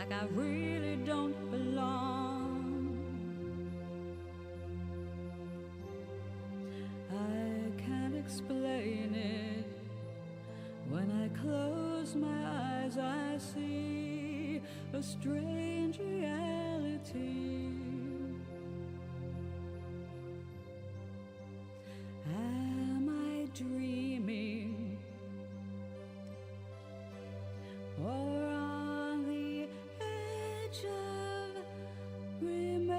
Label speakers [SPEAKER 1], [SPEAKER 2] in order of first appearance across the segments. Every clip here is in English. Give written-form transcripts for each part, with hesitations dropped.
[SPEAKER 1] like I really don't belong. I can't explain it. When I close my eyes, I see a strange reality. Am I dreaming? Or on the edge of remembering?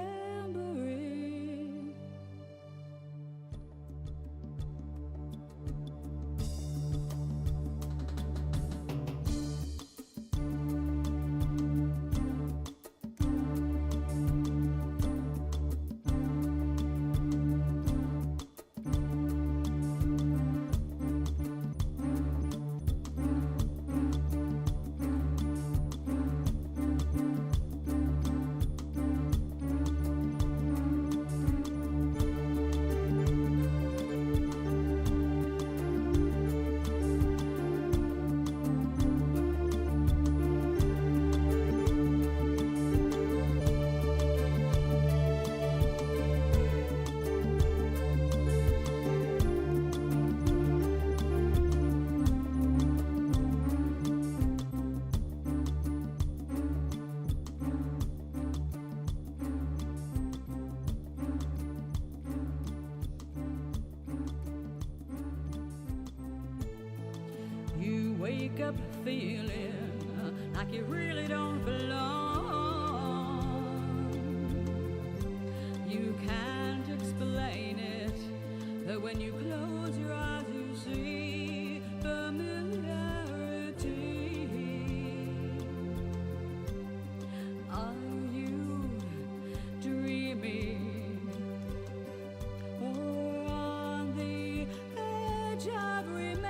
[SPEAKER 1] You wake up feeling like you really don't belong. You can't explain it, but when you close your eyes you see familiarity. Are you dreaming? Or on the edge of remembering?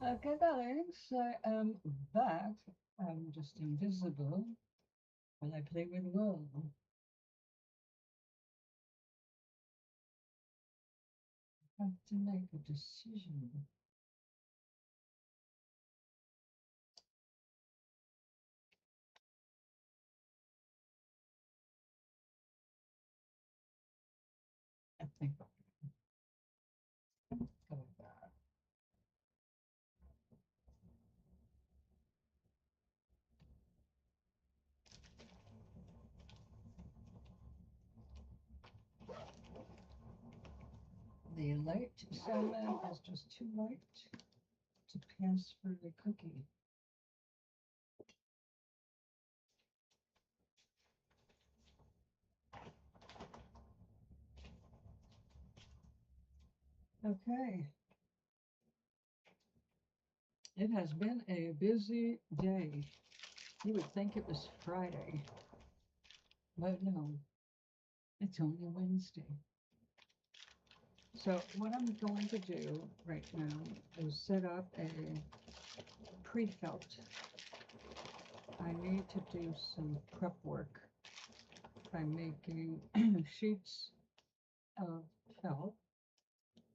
[SPEAKER 1] Okay, Dahlinks, I am back. I'm just invisible when I play with Will. I have to make a decision. I think I'll go with that. The light salmon is just too light to pass for the cookie. Okay. It has been a busy day. You would think it was Friday, but no, it's only Wednesday. So what I'm going to do right now is set up a pre-felt. I need to do some prep work by making sheets of felt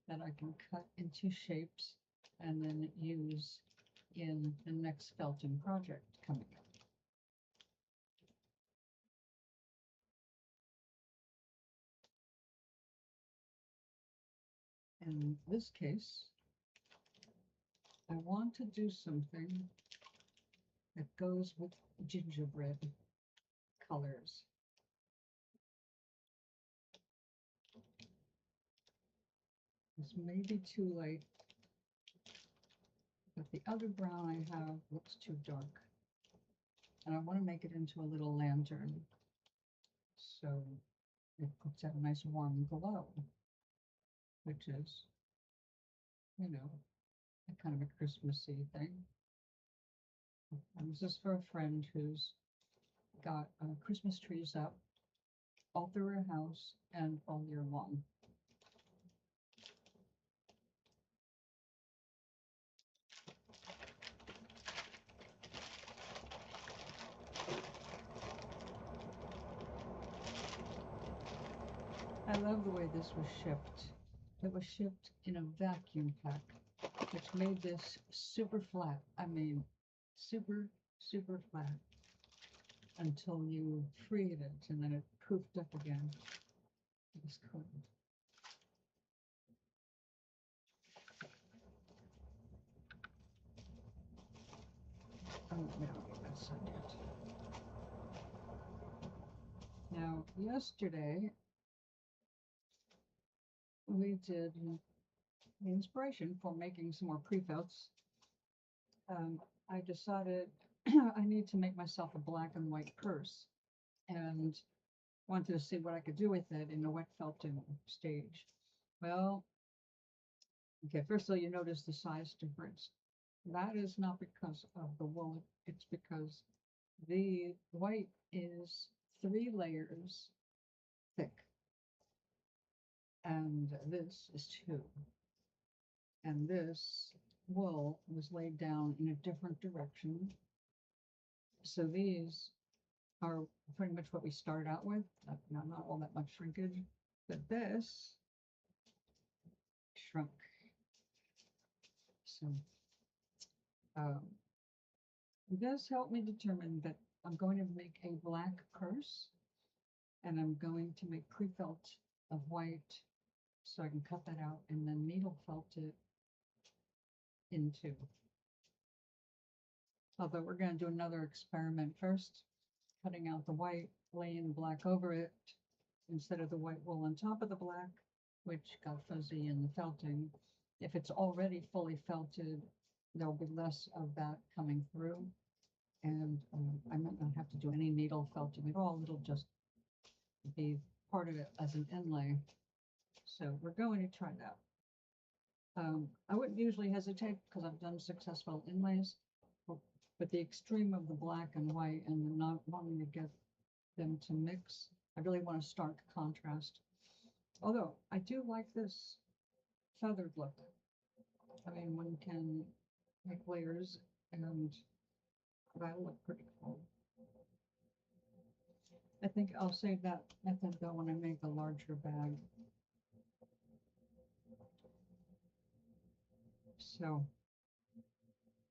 [SPEAKER 1] that I can cut into shapes and then use in the next felting project coming up. In this case, I want to do something that goes with gingerbread colors. This may be too light, but the other brown I have looks too dark. And I want to make it into a little lantern, so it puts out a nice warm glow, which is, you know, a kind of a Christmassy thing. And this is for a friend who's got Christmas trees up all through her house and all year long. I love the way this was shipped. It was shipped in a vacuum pack, which made this super flat. I mean, super, super flat until you freed it, and then it poofed up again. It was cool. Oh, we don't need that sun yet. Now, yesterday, we did the inspiration for making some more pre-felts. I decided I need to make myself a black and white purse, and wanted to see what I could do with it in the wet felting stage. Well, okay, first of all, you notice the size difference. That is not because of the wool, it's because the white is 3 layers thick, and this is 2. And this wool was laid down in a different direction. So these are pretty much what we started out with, not all that much shrinkage, but this shrunk. So this helped me determine that I'm going to make a black purse, and I'm going to make pre-felt of white, so I can cut that out and then needle felt it into. Although we're going to do another experiment first, cutting out the white, laying black over it instead of the white wool on top of the black, which got fuzzy in the felting. If it's already fully felted, there'll be less of that coming through, and I might not have to do any needle felting at all. It'll just be part of it as an inlay. So we're going to try that. I wouldn't usually hesitate because I've done successful inlays, but the extreme of the black and white and not wanting to get them to mix, I really want a stark contrast. Although I do like this feathered look. I mean, one can make layers, and that'll look pretty cool. I think I'll save that method though when I make a larger bag. So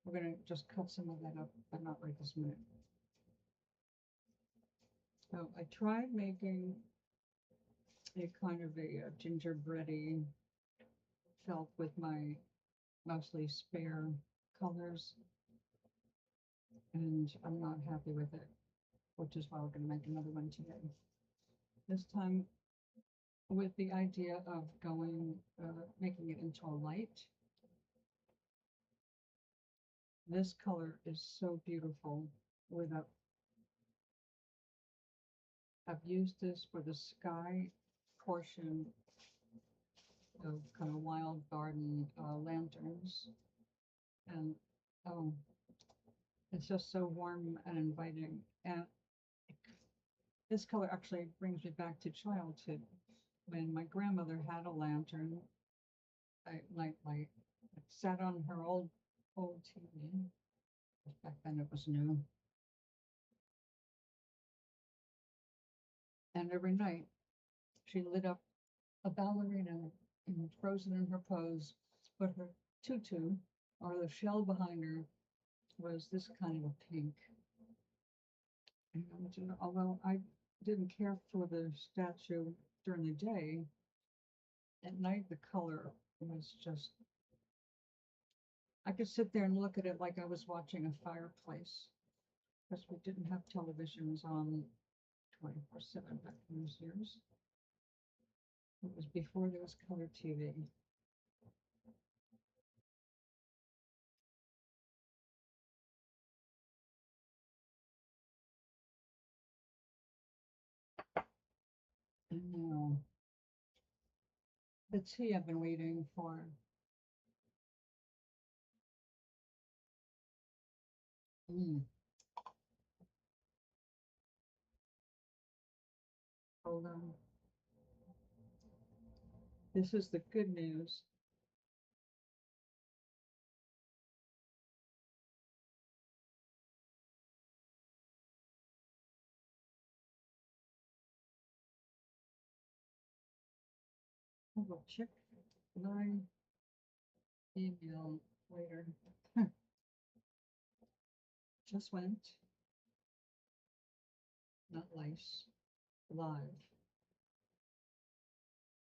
[SPEAKER 1] we're going to just cut some of that up, but not right this minute. So I tried making a kind of a gingerbready felt with my mostly spare colors, and I'm not happy with it, which is why we're going to make another one today. This time with the idea of going, making it into a light. This color is so beautiful with a, I've used this for the sky portion of kind of wild garden lanterns, and it's just so warm and inviting. And this color actually brings me back to childhood when my grandmother had a lantern. I sat on her old TV. Back then it was new. And every night she lit up a ballerina and frozen in her pose, but her tutu, or the shell behind her, was this kind of a pink. And although I didn't care for the statue during the day, at night the color was just, I could sit there and look at it like I was watching a fireplace, because we didn't have televisions on 24/7 back in those years. It was before there was color TV. And now, the tea I've been waiting for. Hold on. This is the good news. I will check my email later. Just went. Not lice. Live.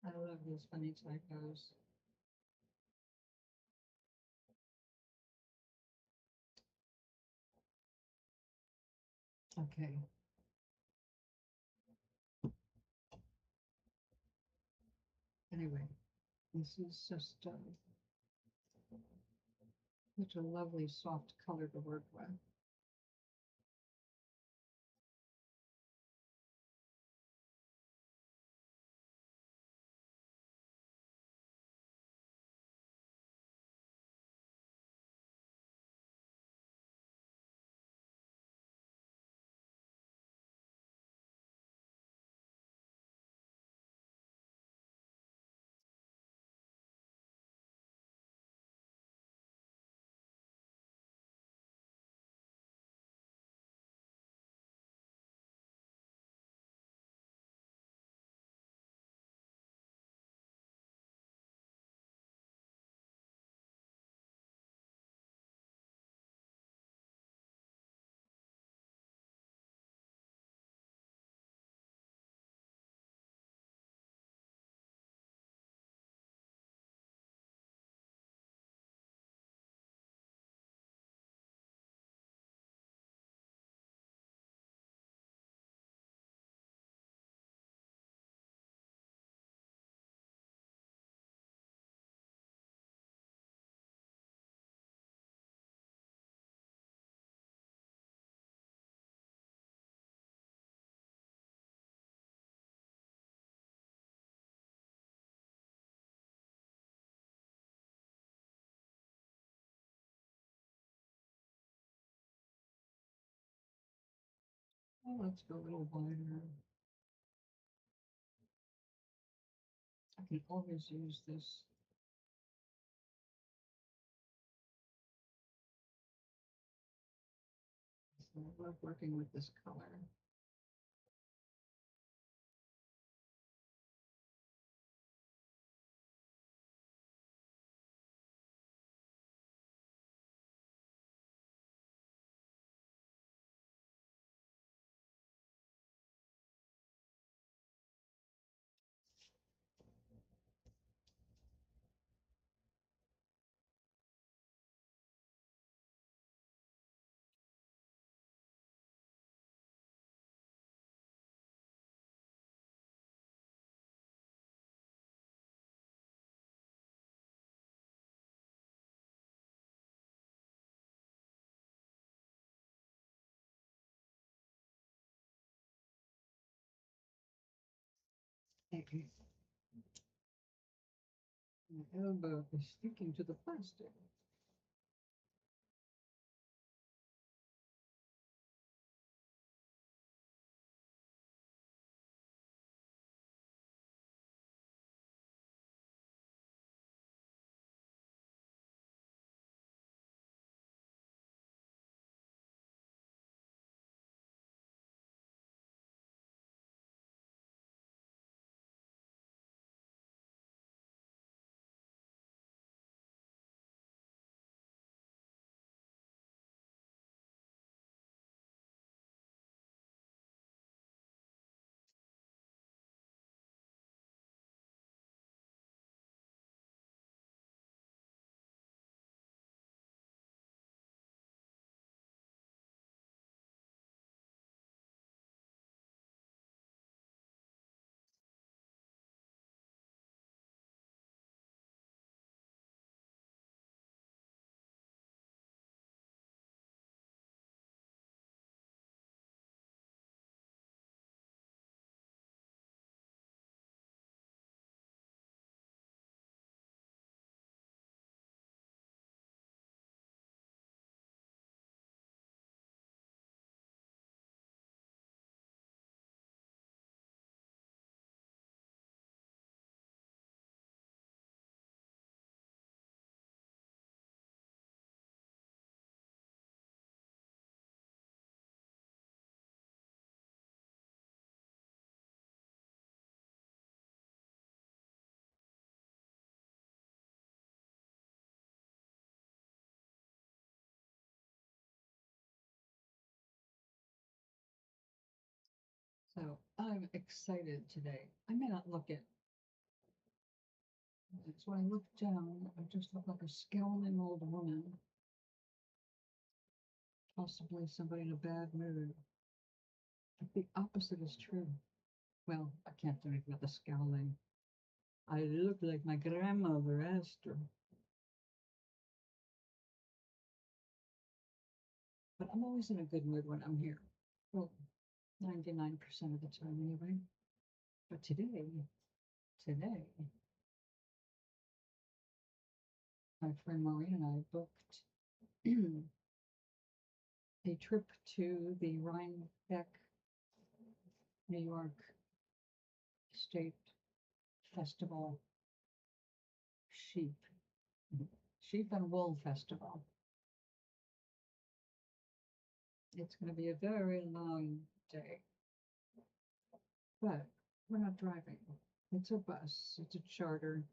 [SPEAKER 1] I love these funny typos. Okay. Anyway, this is just such a lovely soft color to work with. Oh, let's go a little wider. I can always use this. So I love working with this color. Okay. My elbow is sticking to the plastic. So I'm excited today. I may not look it. It's when I look down, I just look like a scowling old woman. Possibly somebody in a bad mood. But the opposite is true. Well, I can't do anything about the scowling. I look like my grandmother, Esther. But I'm always in a good mood when I'm here. Well, 99% of the time anyway. But today, my friend Maureen and I booked a trip to the Rhinebeck, New York State Festival sheep, sheep and wool festival. It's going to be a very long day, but we're not driving. It's a bus, it's a charter.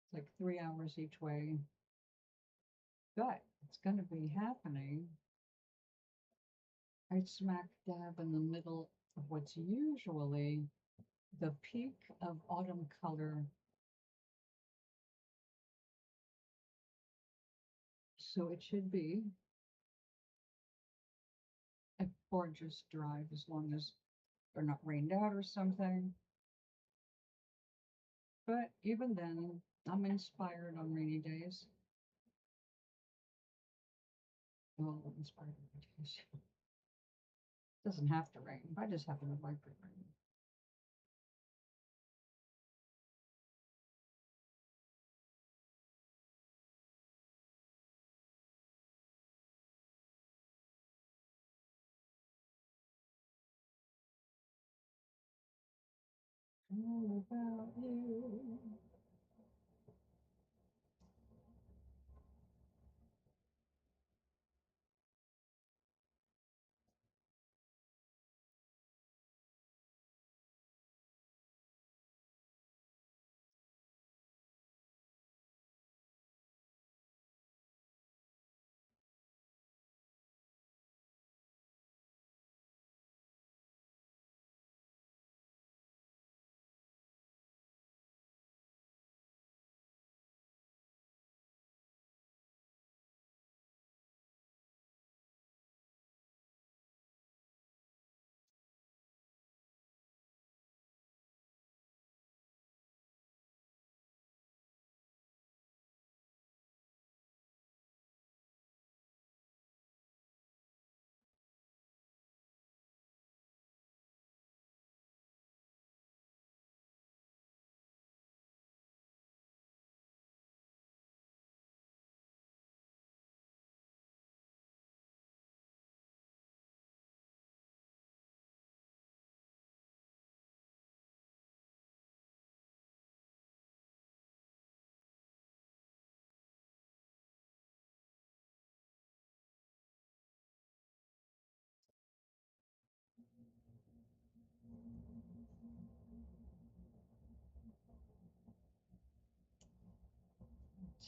[SPEAKER 1] It's like 3 hours each way, but it's going to be happening right smack dab in the middle of what's usually the peak of autumn color. So it should be a gorgeous drive as long as they're not rained out or something. But even then, I'm inspired on rainy days. Well, I'm inspired on rainy days. It doesn't have to rain. I just happen to like it rain. All about you.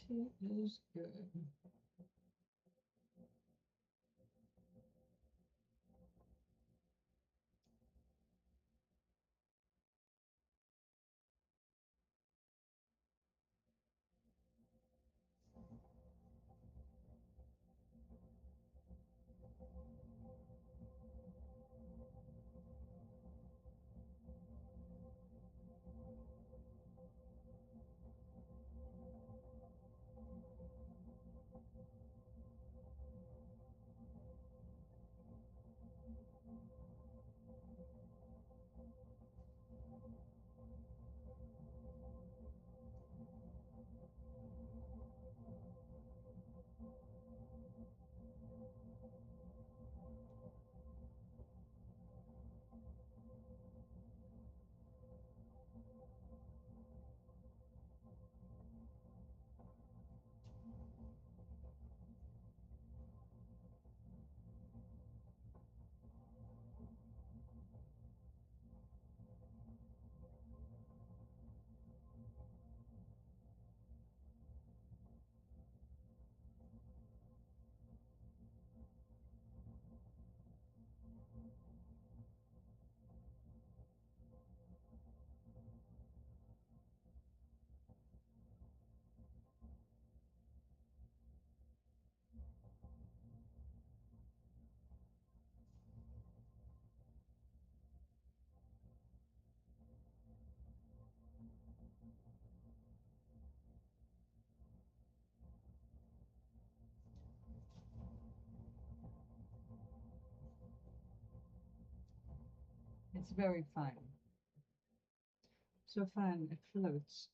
[SPEAKER 1] Tea is good. It's very fine. So fine, it floats.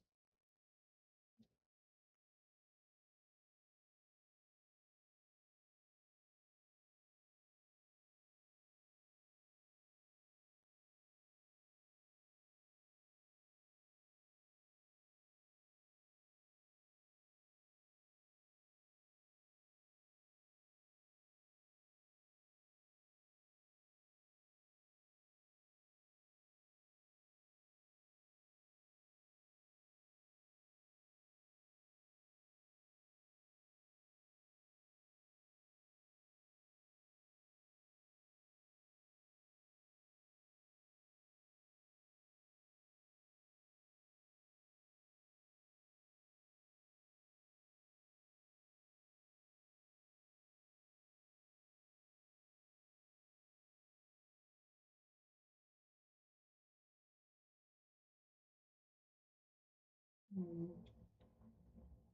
[SPEAKER 1] Mm,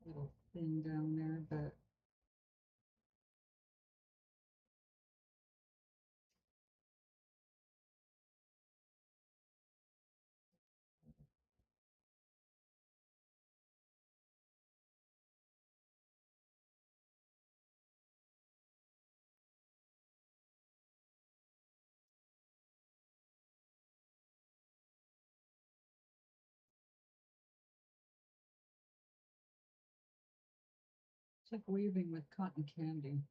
[SPEAKER 1] little thin down there, but it's like weaving with cotton candy.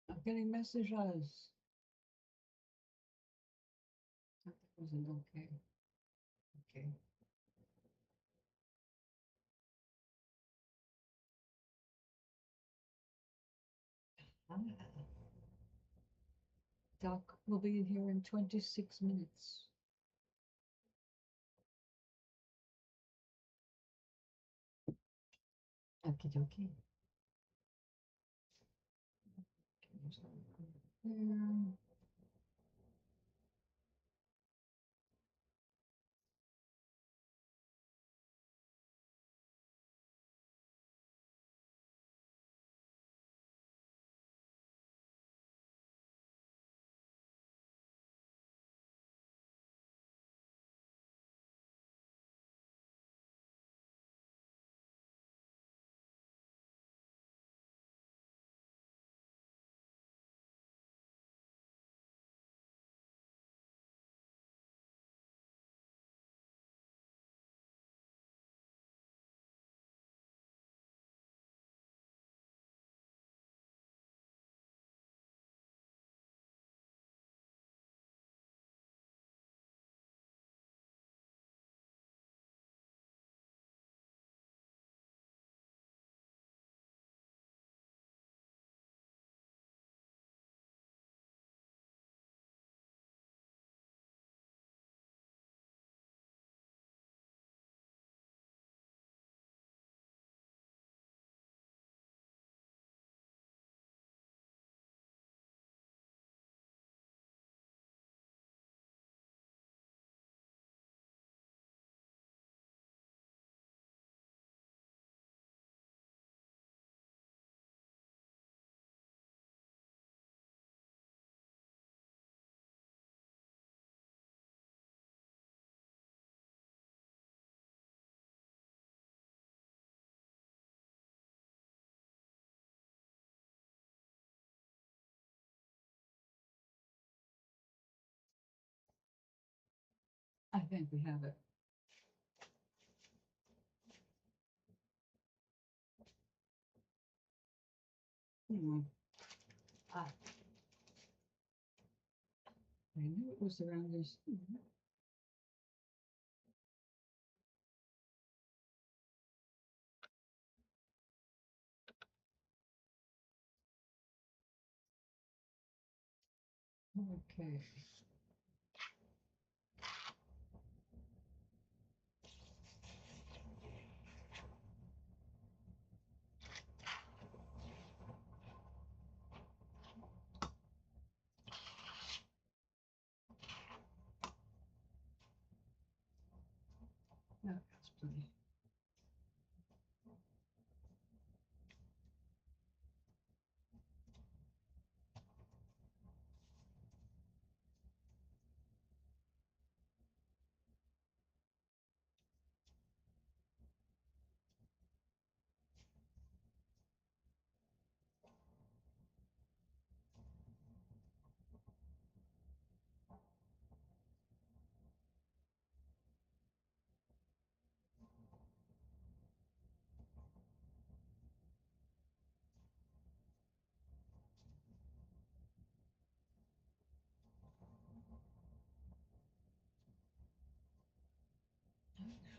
[SPEAKER 1] I'm getting messages. That wasn't okay. Okay. Ah. Doc will be here in 26 minutes. Okie dokie. There. think we have it. I knew it was around this. Okay. Yeah, that's plenty.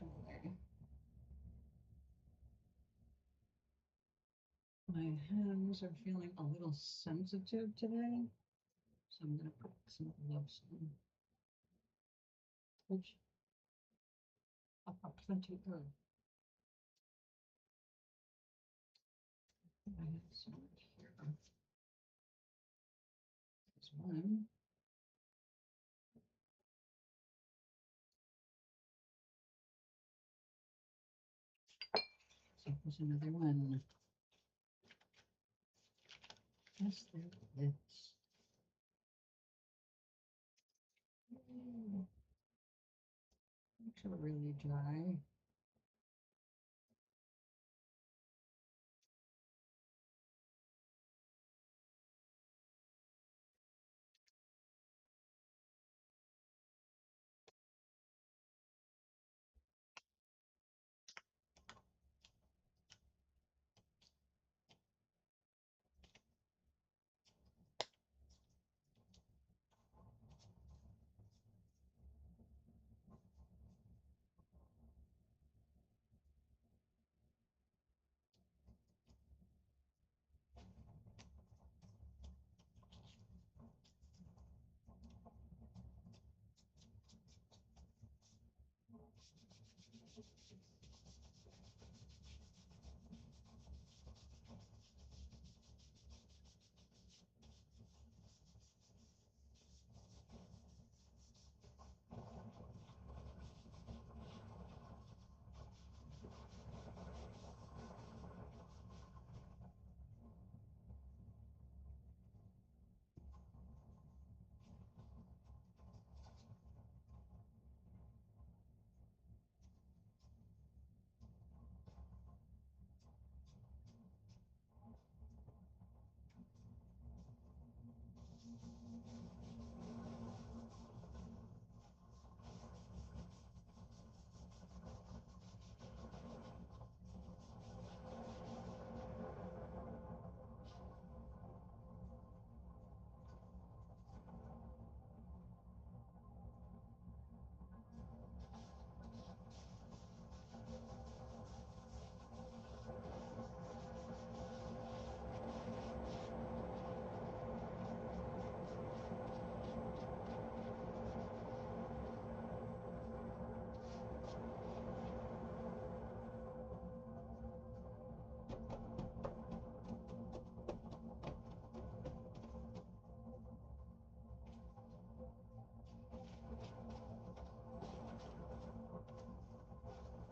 [SPEAKER 1] Actually, my hands are feeling a little sensitive today, so I'm going to put some gloves on. Which I've got plenty of. I have some right here. There's one. So there's another one. Yes, there it is. Makes it really dry.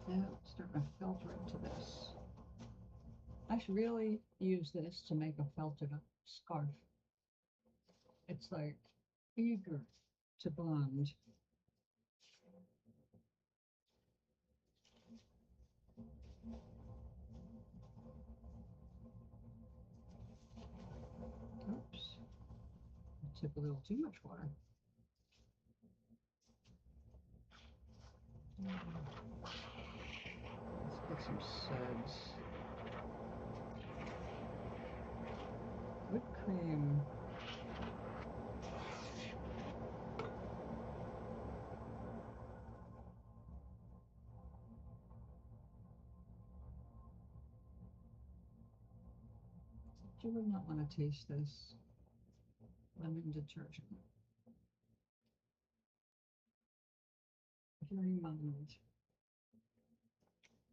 [SPEAKER 1] Yeah, starting to filter into this. I should really use this to make a felted scarf. It's like eager to bond. Oops, I took a little too much water. Let's get some suds. Whipped cream. You would not want to taste this. Lemon detergent. Very mild.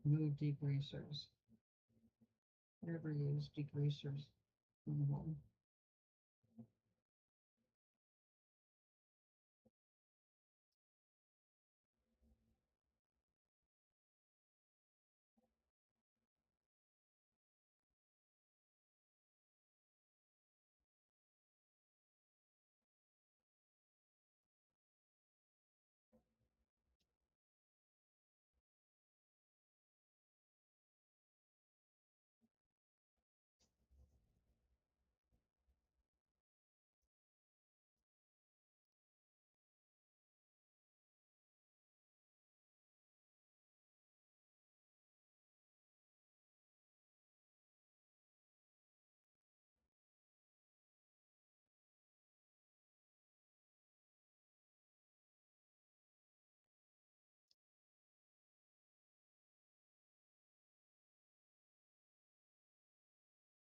[SPEAKER 1] No degreasers. Never use degreasers on the wall.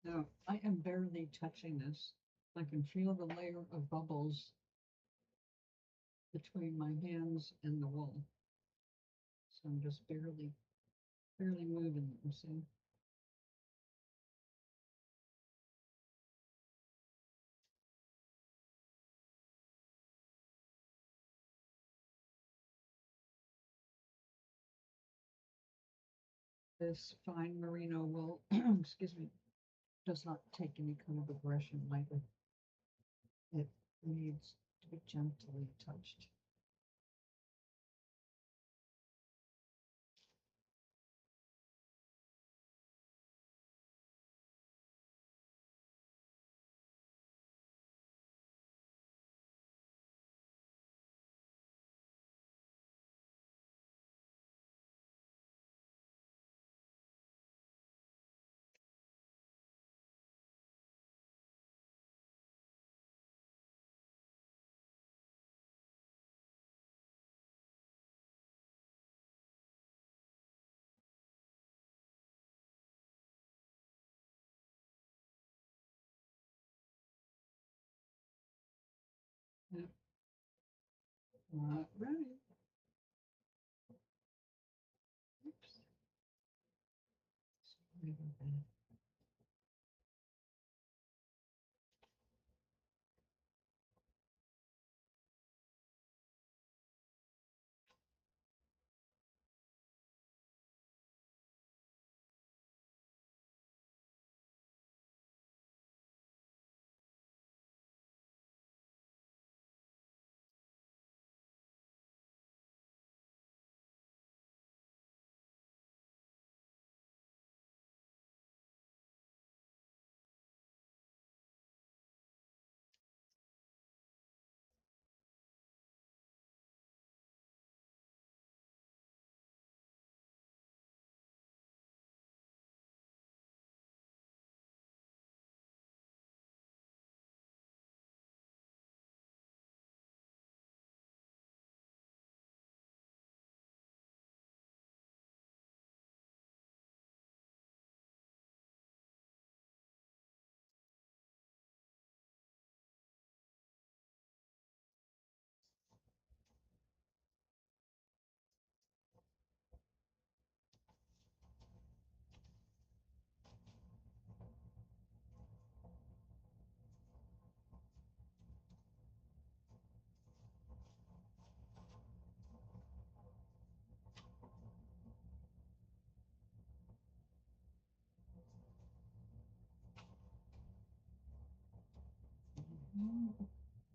[SPEAKER 1] Now, I am barely touching this. I can feel the layer of bubbles between my hands and the wool. So I'm just barely moving them, see? This fine merino wool, excuse me, does not take any kind of aggression lightly. It needs to be gently touched. Yep. Not ready. Oops. Sorry about that.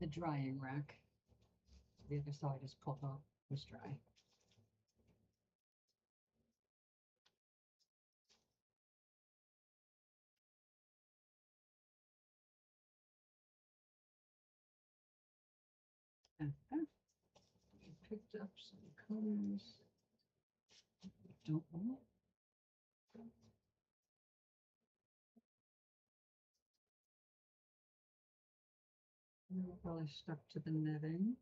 [SPEAKER 1] The drying rack. The other side is pulled off, was dry. I picked up some colors. don't know. We're probably stuck to the knitting.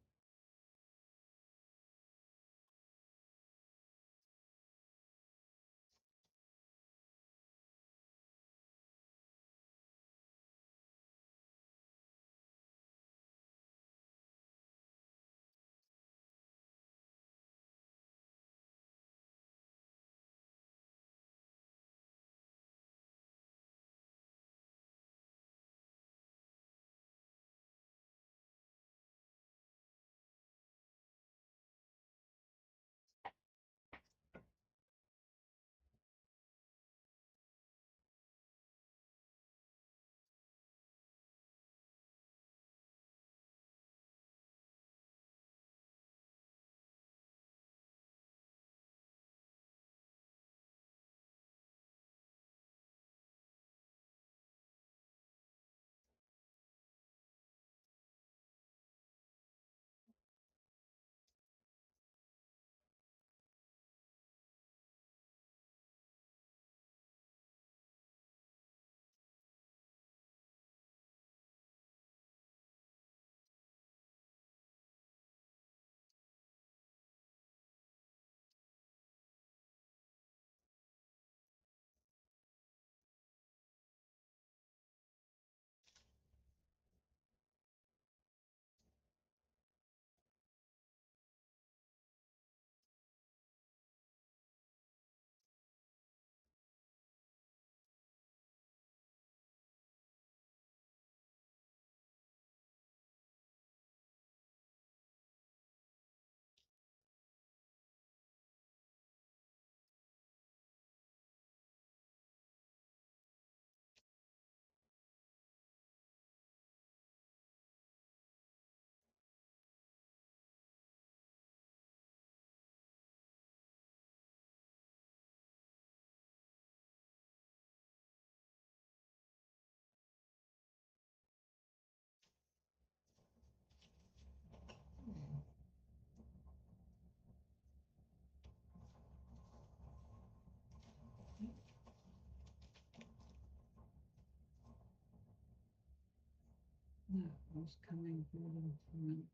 [SPEAKER 1] That was coming through the front.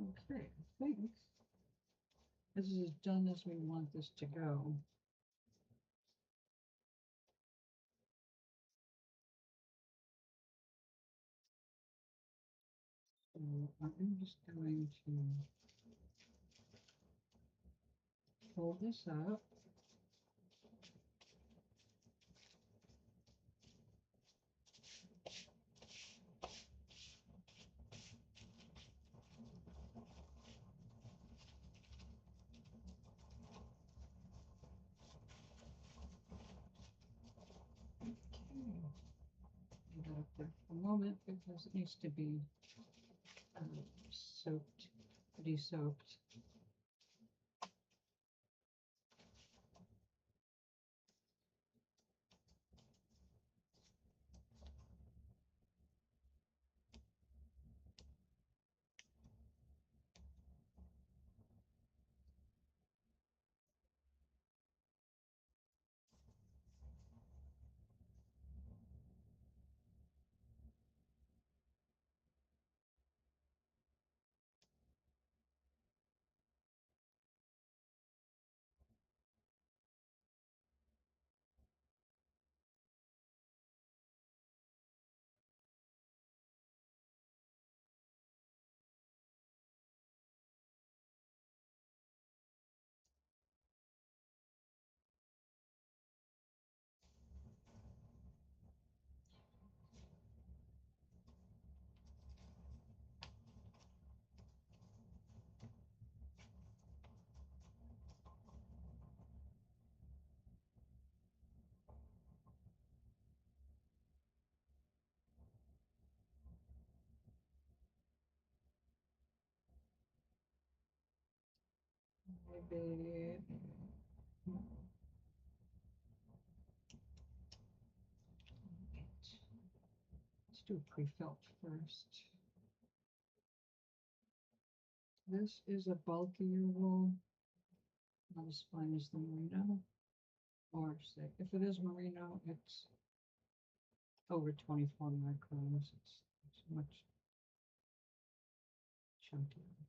[SPEAKER 1] Okay, I think this is as done as we want this to go. So I'm just going to fold this up. Leave that up there for a moment because it needs to be soaked, de-soaked. Maybe Let's do pre-felt first. This is a bulkier wool, not as fine as the merino, or say, if it is merino, it's over 24 microns. It's much chunkier.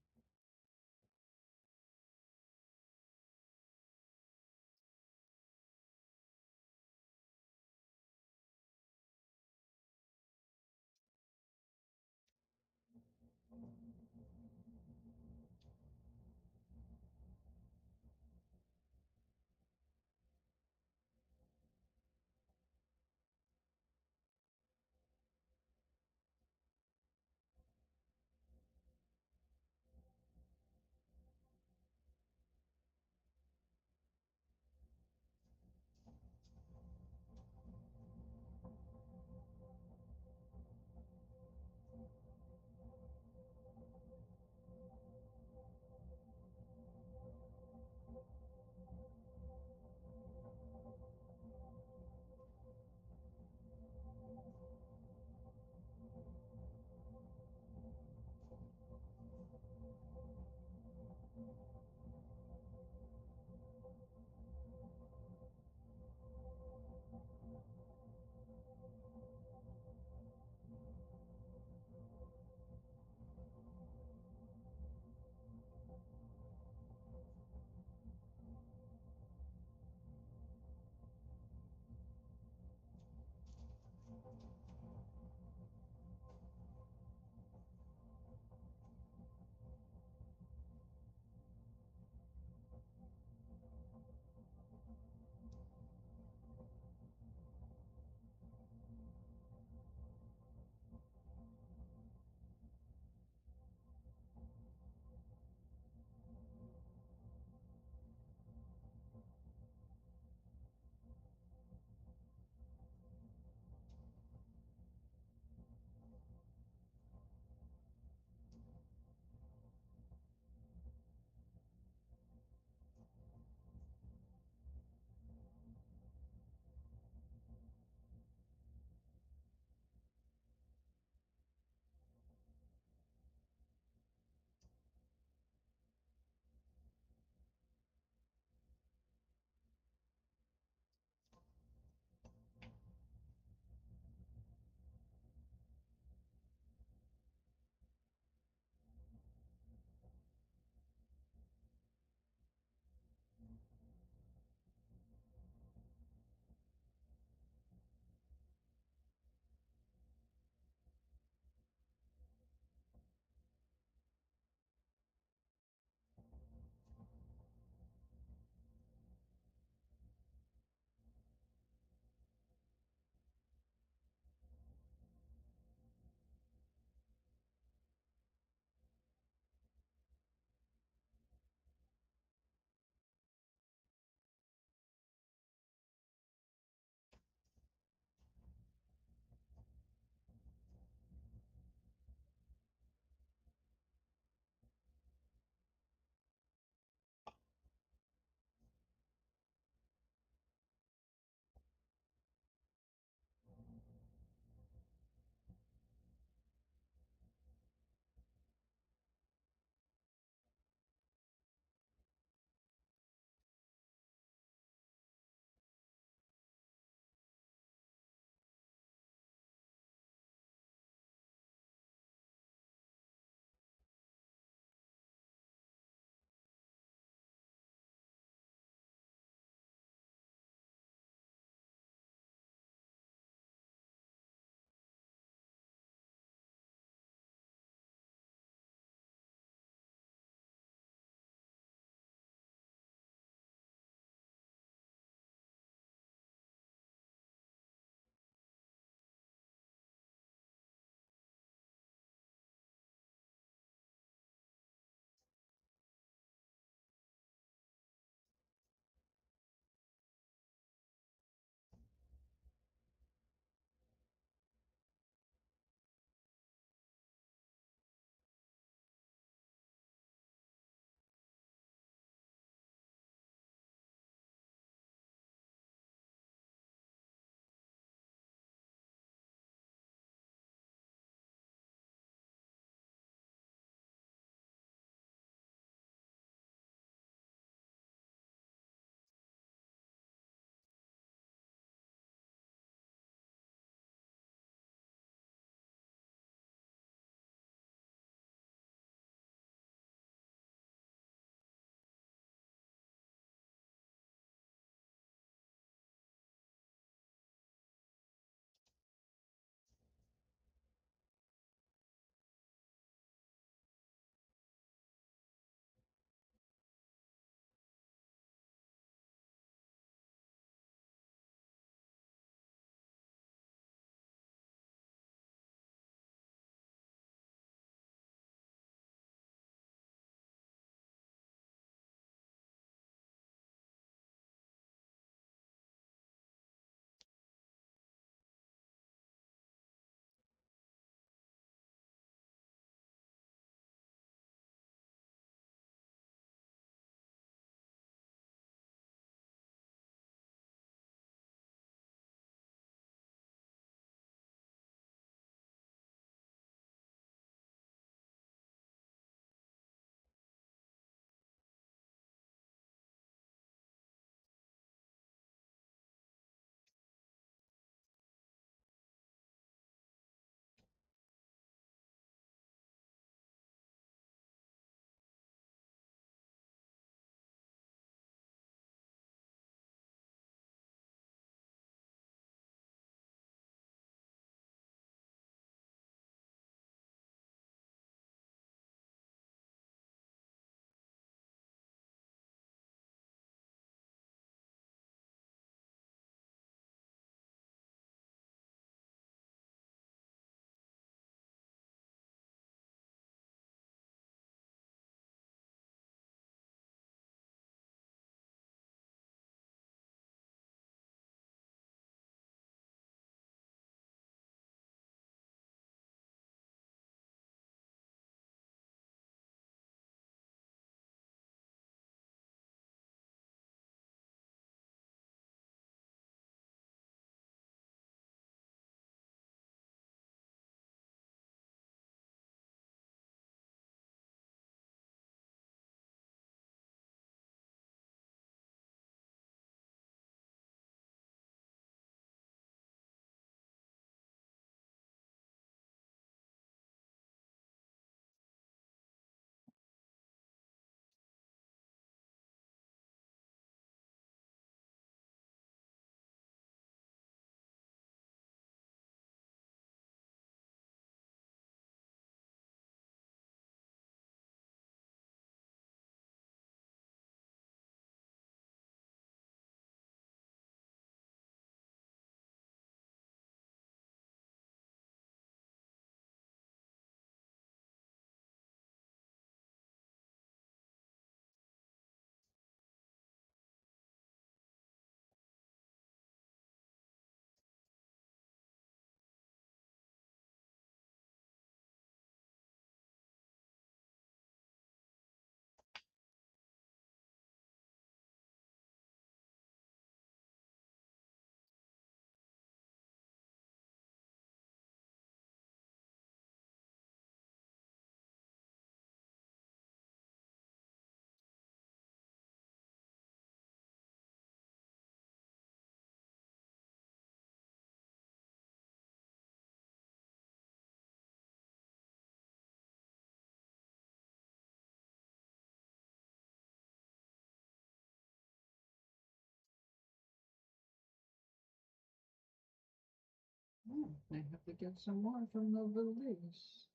[SPEAKER 1] I have to get some more from the release.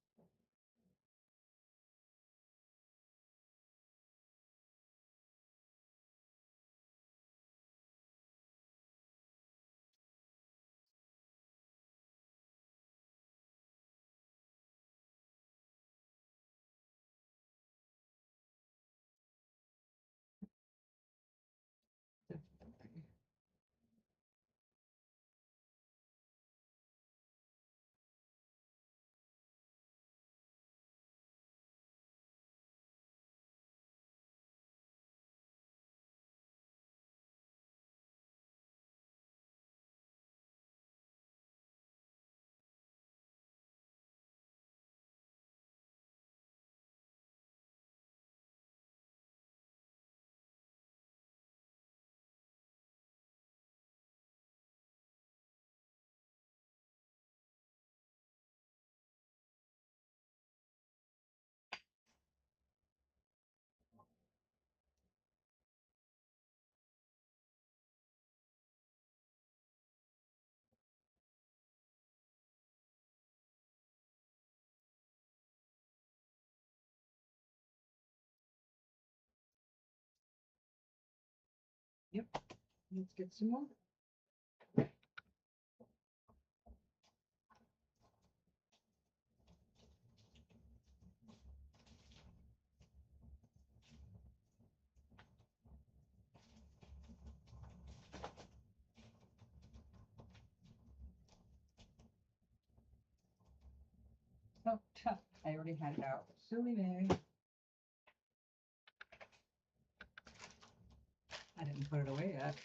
[SPEAKER 1] Definitely. Yep, let's get some more. Oh, I already had it out. Silly me. I didn't put it away yet.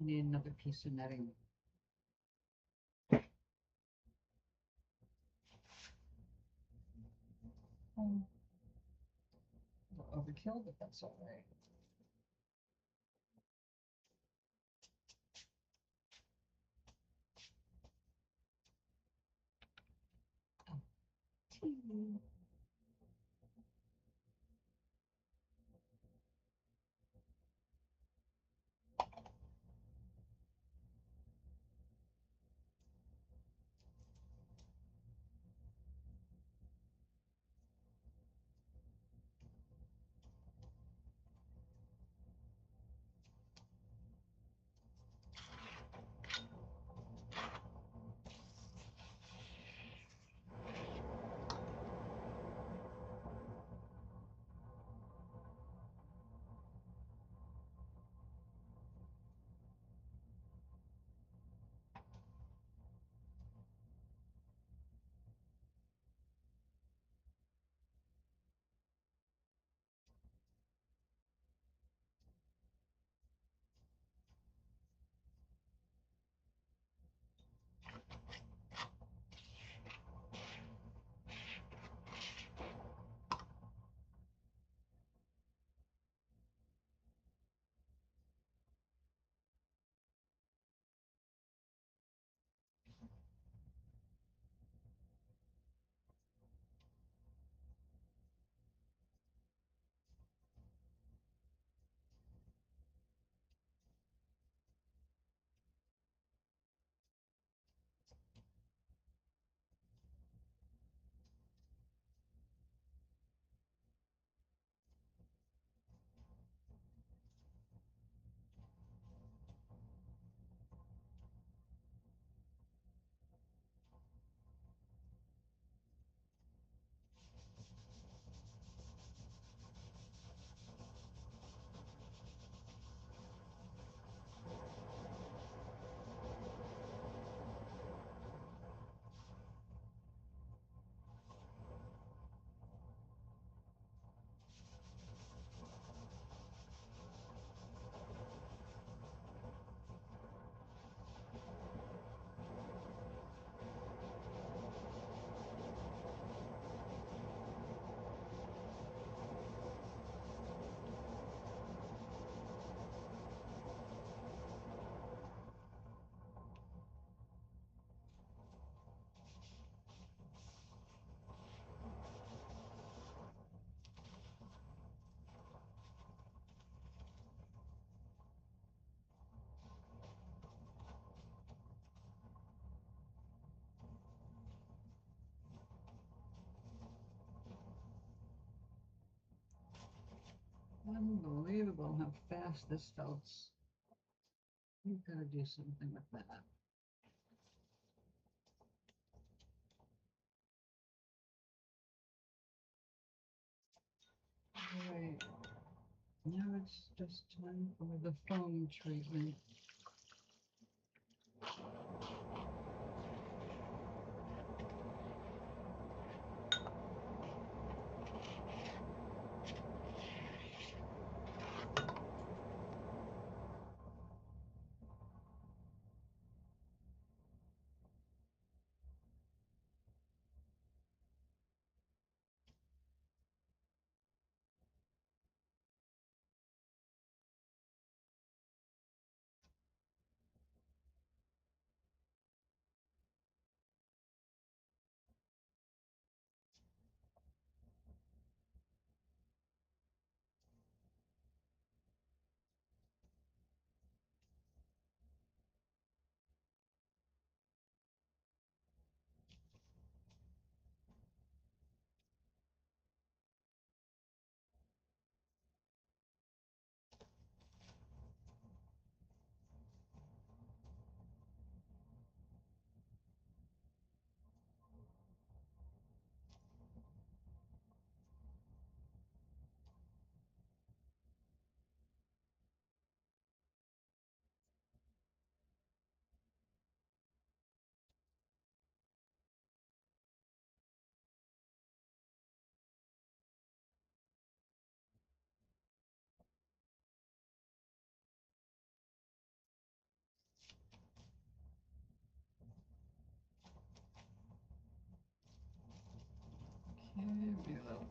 [SPEAKER 1] Need another piece of netting. A little overkill, but that's all right. Oh, unbelievable how fast this felts. You've got to do something with that. All right. Now it's just time for the foam treatment.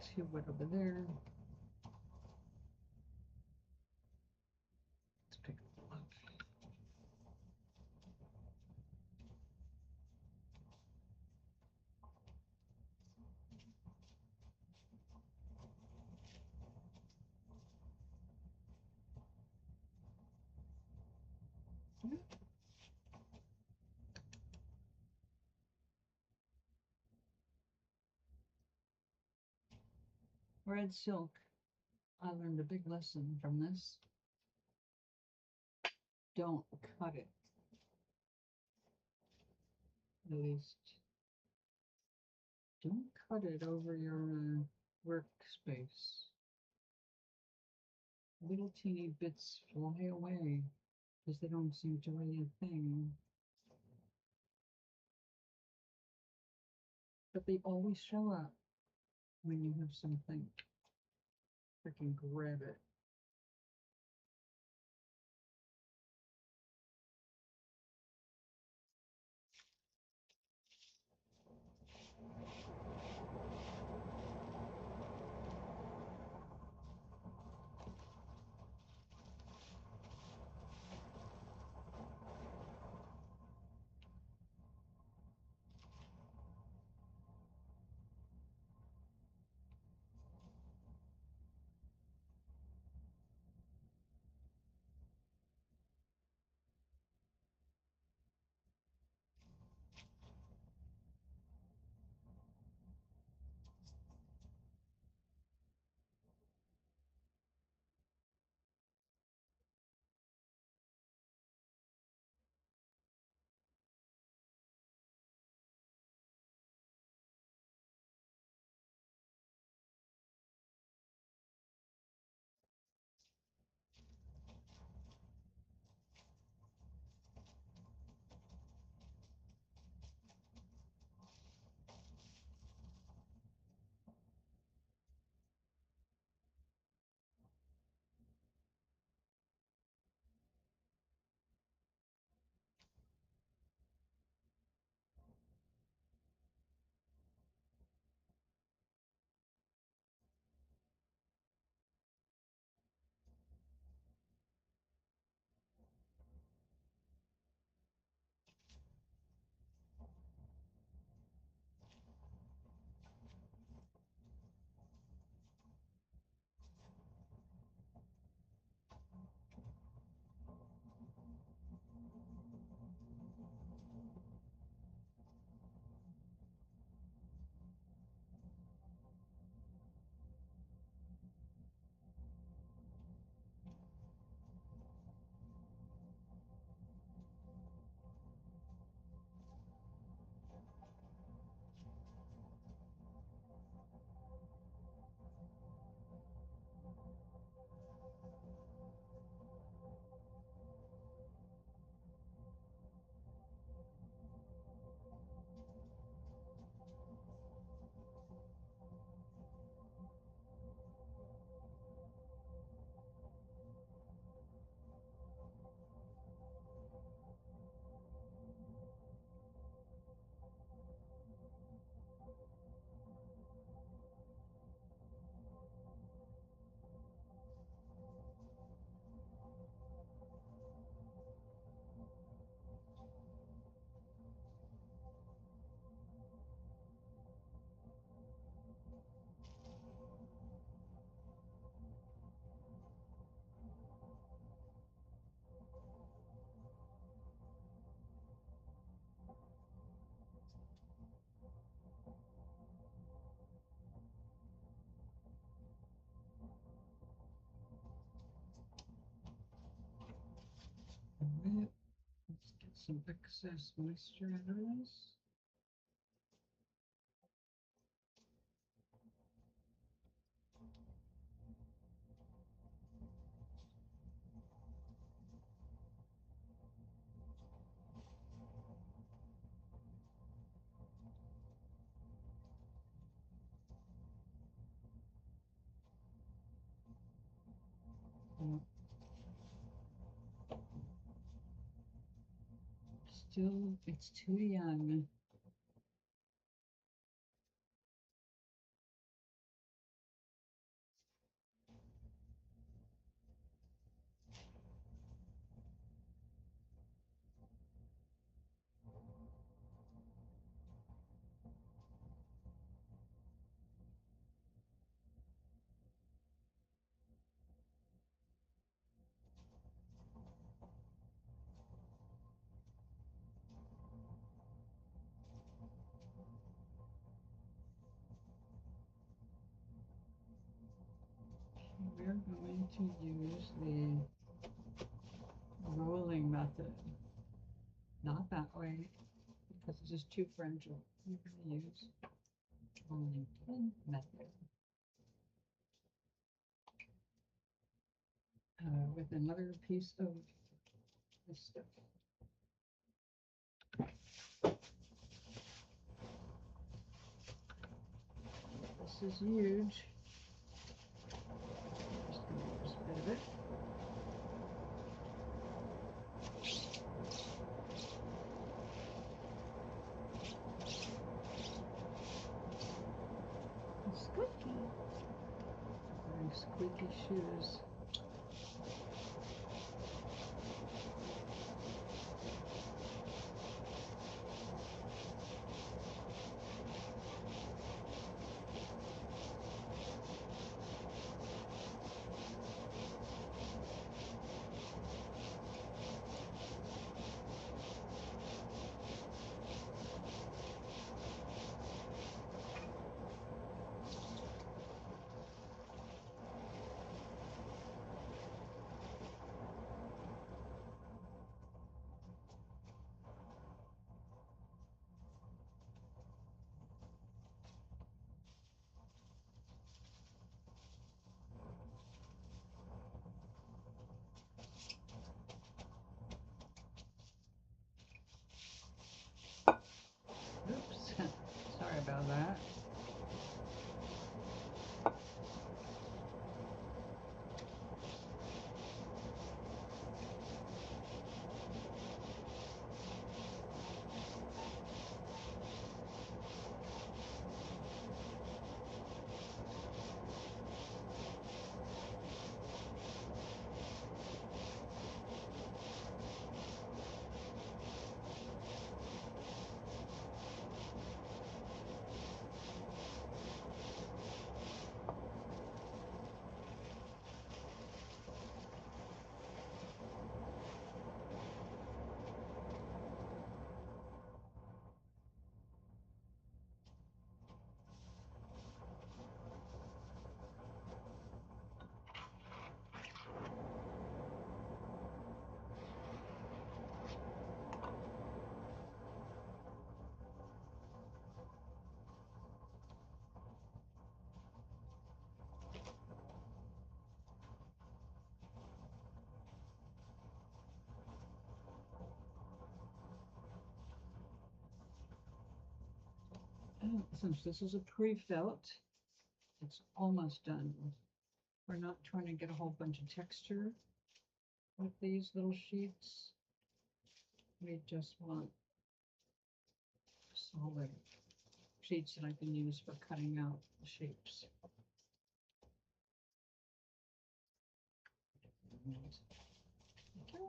[SPEAKER 1] too wet over there. Let's pick it up. Red silk. I learned a big lesson from this. Don't cut it. At least don't cut it over your workspace. Little teeny bits fly away because they don't seem to weigh a thing. But they always show up when you have something. Freaking grab it. Alright, let's get some excess moisture out of this. Still, it's too young. we're going to use the rolling method. Not that way, because it's just too fragile. We're going to use rolling pin method. With another piece of this stuff. This is huge. Just going to use a bit of it. Squeaky. Very squeaky shoes. Oops, sorry about that. Since this is a pre-felt, it's almost done. We're not trying to get a whole bunch of texture with these little sheets. We just want solid sheets that I can use for cutting out the shapes. Okay.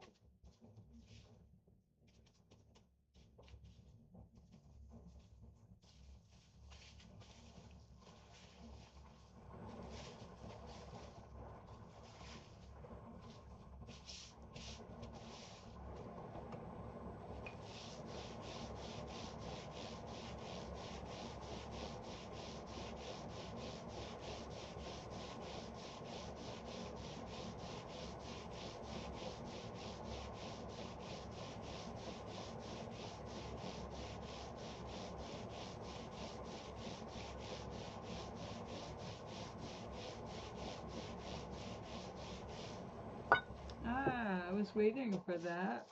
[SPEAKER 1] I was waiting for that.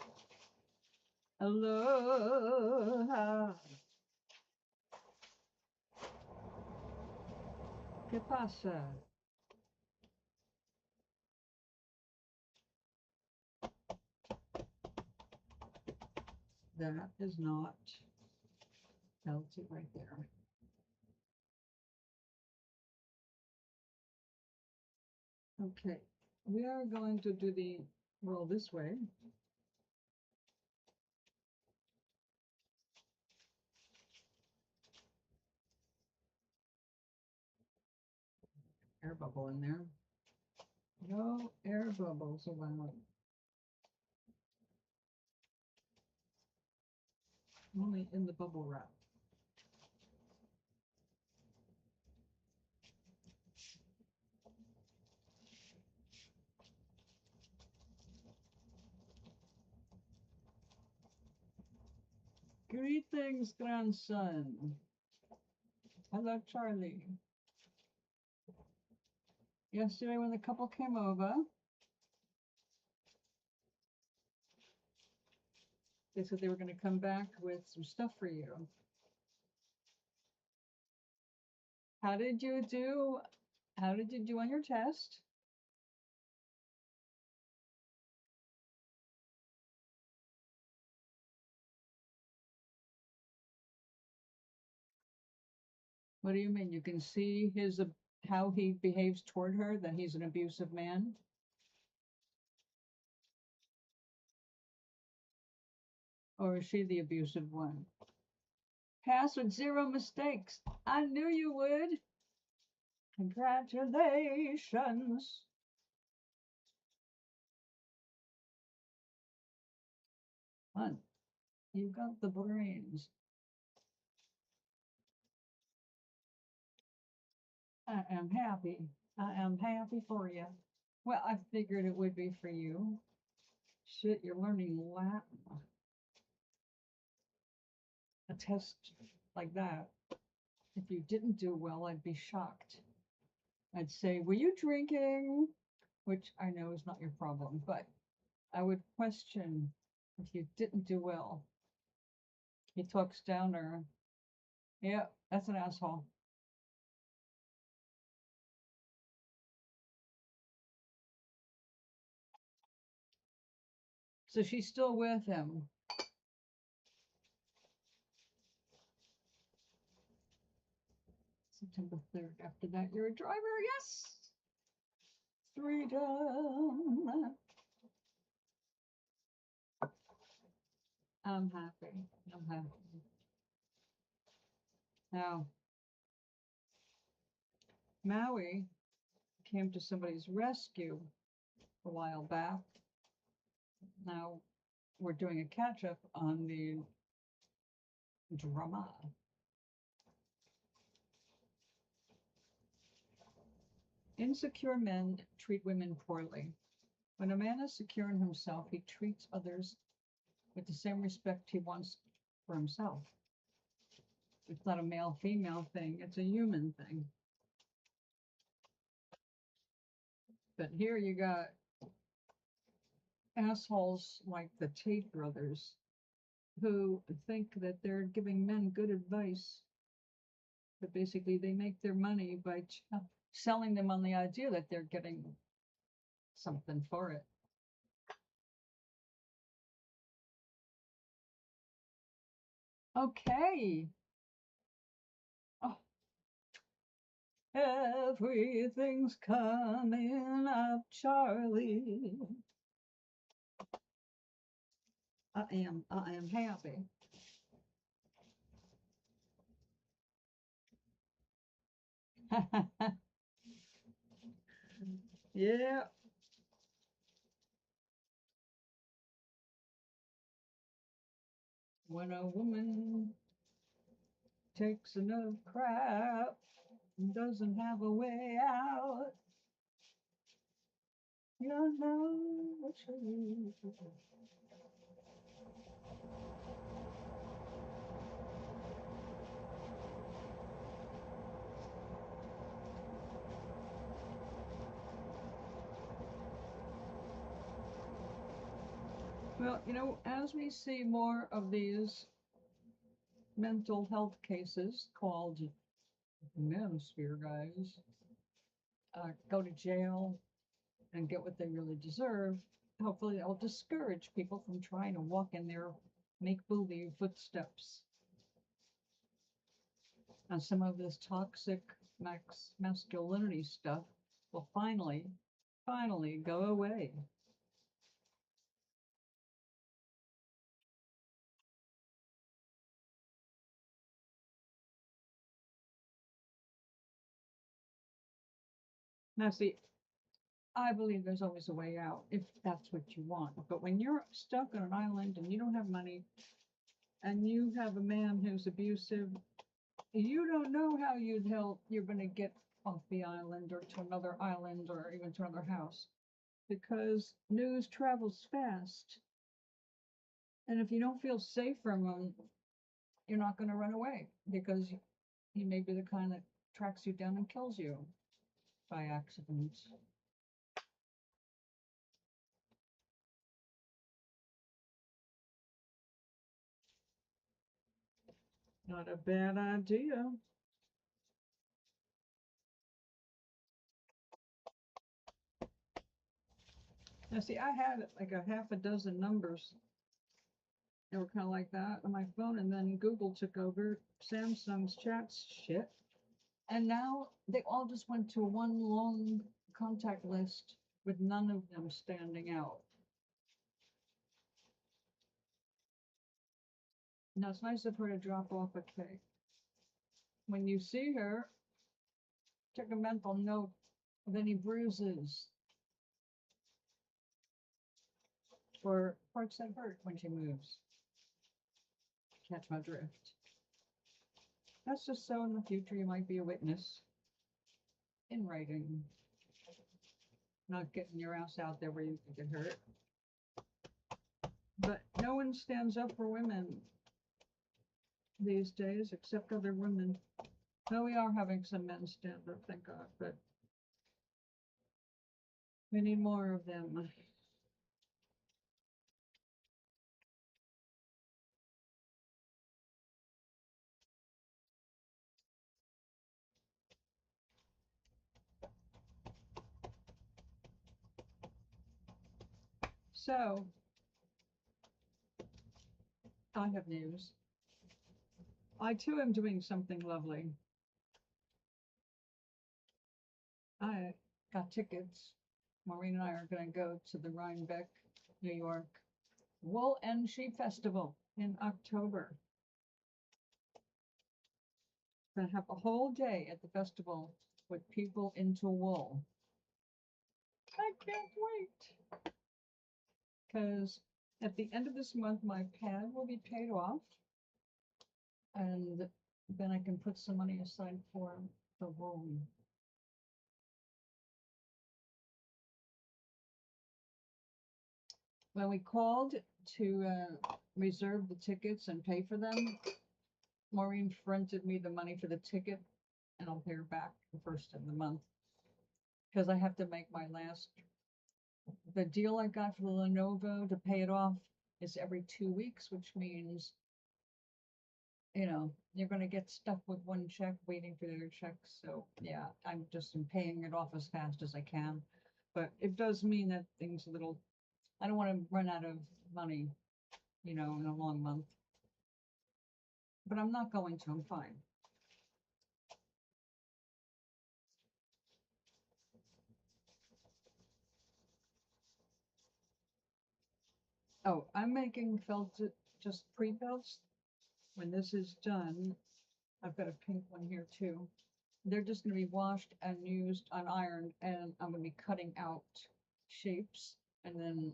[SPEAKER 1] Aloha. ¿Qué pasa? That is not felted right there. Okay, we are going to do the roll this way. Air bubble in there. No air bubbles allowed. Only in the bubble wrap. Greetings, grandson. Hello, Charlie. Yesterday when the couple came over, they said they were going to come back with some stuff for you. How did you do? How did you do on your test? What do you mean? You can see his how he behaves toward her, that he's an abusive man? Or is she the abusive one? Pass with 0 mistakes. I knew you would. Congratulations. Fun. You got the brains. I am happy. I am happy for you. Well, I figured it would be for you. Shit, you're learning Latin. A test like that, if you didn't do well, I'd be shocked. I'd say, were you drinking? Which I know is not your problem, but I would question if you didn't do well. He talks down her. Yeah, that's an asshole. So she's still with him. September 3rd. After that, you're a driver. Yes. Freedom. I'm happy. I'm happy. Now, Maui came to somebody's rescue a while back. Now we're doing a catch up on the drama. Insecure men treat women poorly. When a man is secure in himself, he treats others with the same respect he wants for himself. It's not a male-female thing, it's a human thing. But here you got assholes like the Tate brothers who think that they're giving men good advice, but basically they make their money by selling them on the idea that they're getting something for it. Okay. Oh. Everything's coming up, Charlie. I am happy. Yeah. When a woman takes enough crap and doesn't have a way out, you don't know what you do. Well, you know, as we see more of these mental health cases called manosphere guys go to jail and get what they really deserve, hopefully that'll discourage people from trying to walk in their make-believe footsteps. And some of this toxic masculinity stuff will finally go away. Now, see, I believe there's always a way out if that's what you want. But when you're stuck on an island and you don't have money and you have a man who's abusive, you don't know how you're going to get off the island or to another island or even to another house, because news travels fast. And if you don't feel safe from them, you're not going to run away, because he may be the kind that tracks you down and kills you by accident. Not a bad idea. Now, see, I had like a half a dozen numbers. They were kind of like that on my phone, and then Google took over Samsung's chat shit. And now they all just went to one long contact list with none of them standing out. Now, it's nice of her to drop off a cake. When you see her, take a mental note of any bruises or parts that hurt when she moves. Catch my drift. That's just so in the future you might be a witness in writing, not getting your ass out there where you could get hurt. But no one stands up for women these days except other women. Though we are having some men stand up, thank God, but we need more of them. So, I have news. I too am doing something lovely. I got tickets. Maureen and I are going to go to the Rhinebeck, New York Wool and Sheep Festival in October. Going to have a whole day at the festival with people into wool. I can't wait. Because at the end of this month, my pad will be paid off. And then I can put some money aside for the wool. When we called to reserve the tickets and pay for them, Maureen fronted me the money for the ticket, and I'll pay her back the first of the month. Because I have to make my last, the deal I got for the Lenovo to pay it off is every 2 weeks, which means, you know, you're going to get stuck with one check waiting for the other check. So yeah, I'm just paying it off as fast as I can. But it does mean that things a little, I don't want to run out of money, you know, in a long month. But I'm not going to, I'm fine. Oh, I'm making felt, just pre-felts. When this is done, I've got a pink one here too. They're just going to be washed and used, unironed, and I'm going to be cutting out shapes, and then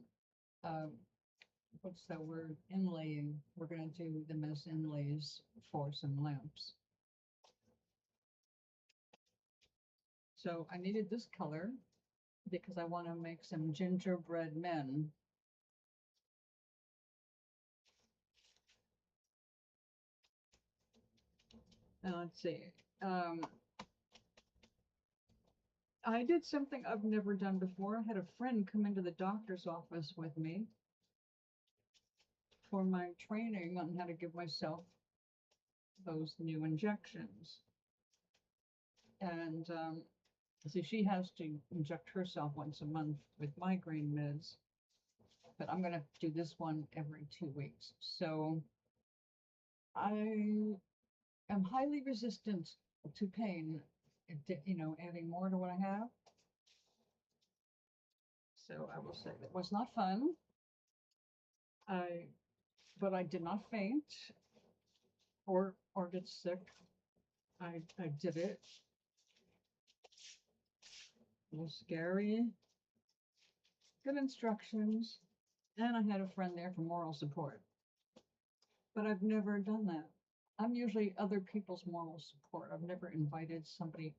[SPEAKER 1] what's that word? Inlaying. We're going to do them as inlays for some lamps. So I needed this color because I want to make some gingerbread men. Now let's see. I did something I've never done before. I had a friend come into the doctor's office with me for my training on how to give myself those new injections. And so she has to inject herself once a month with migraine meds, but I'm going to do this one every 2 weeks. So I am highly resistant to pain, you know, adding more to what I have. So I will say that was not fun. But I did not faint or get sick. I did it. A little scary. Good instructions. And I had a friend there for moral support. But I've never done that. I'm usually other people's moral support. I've never invited somebody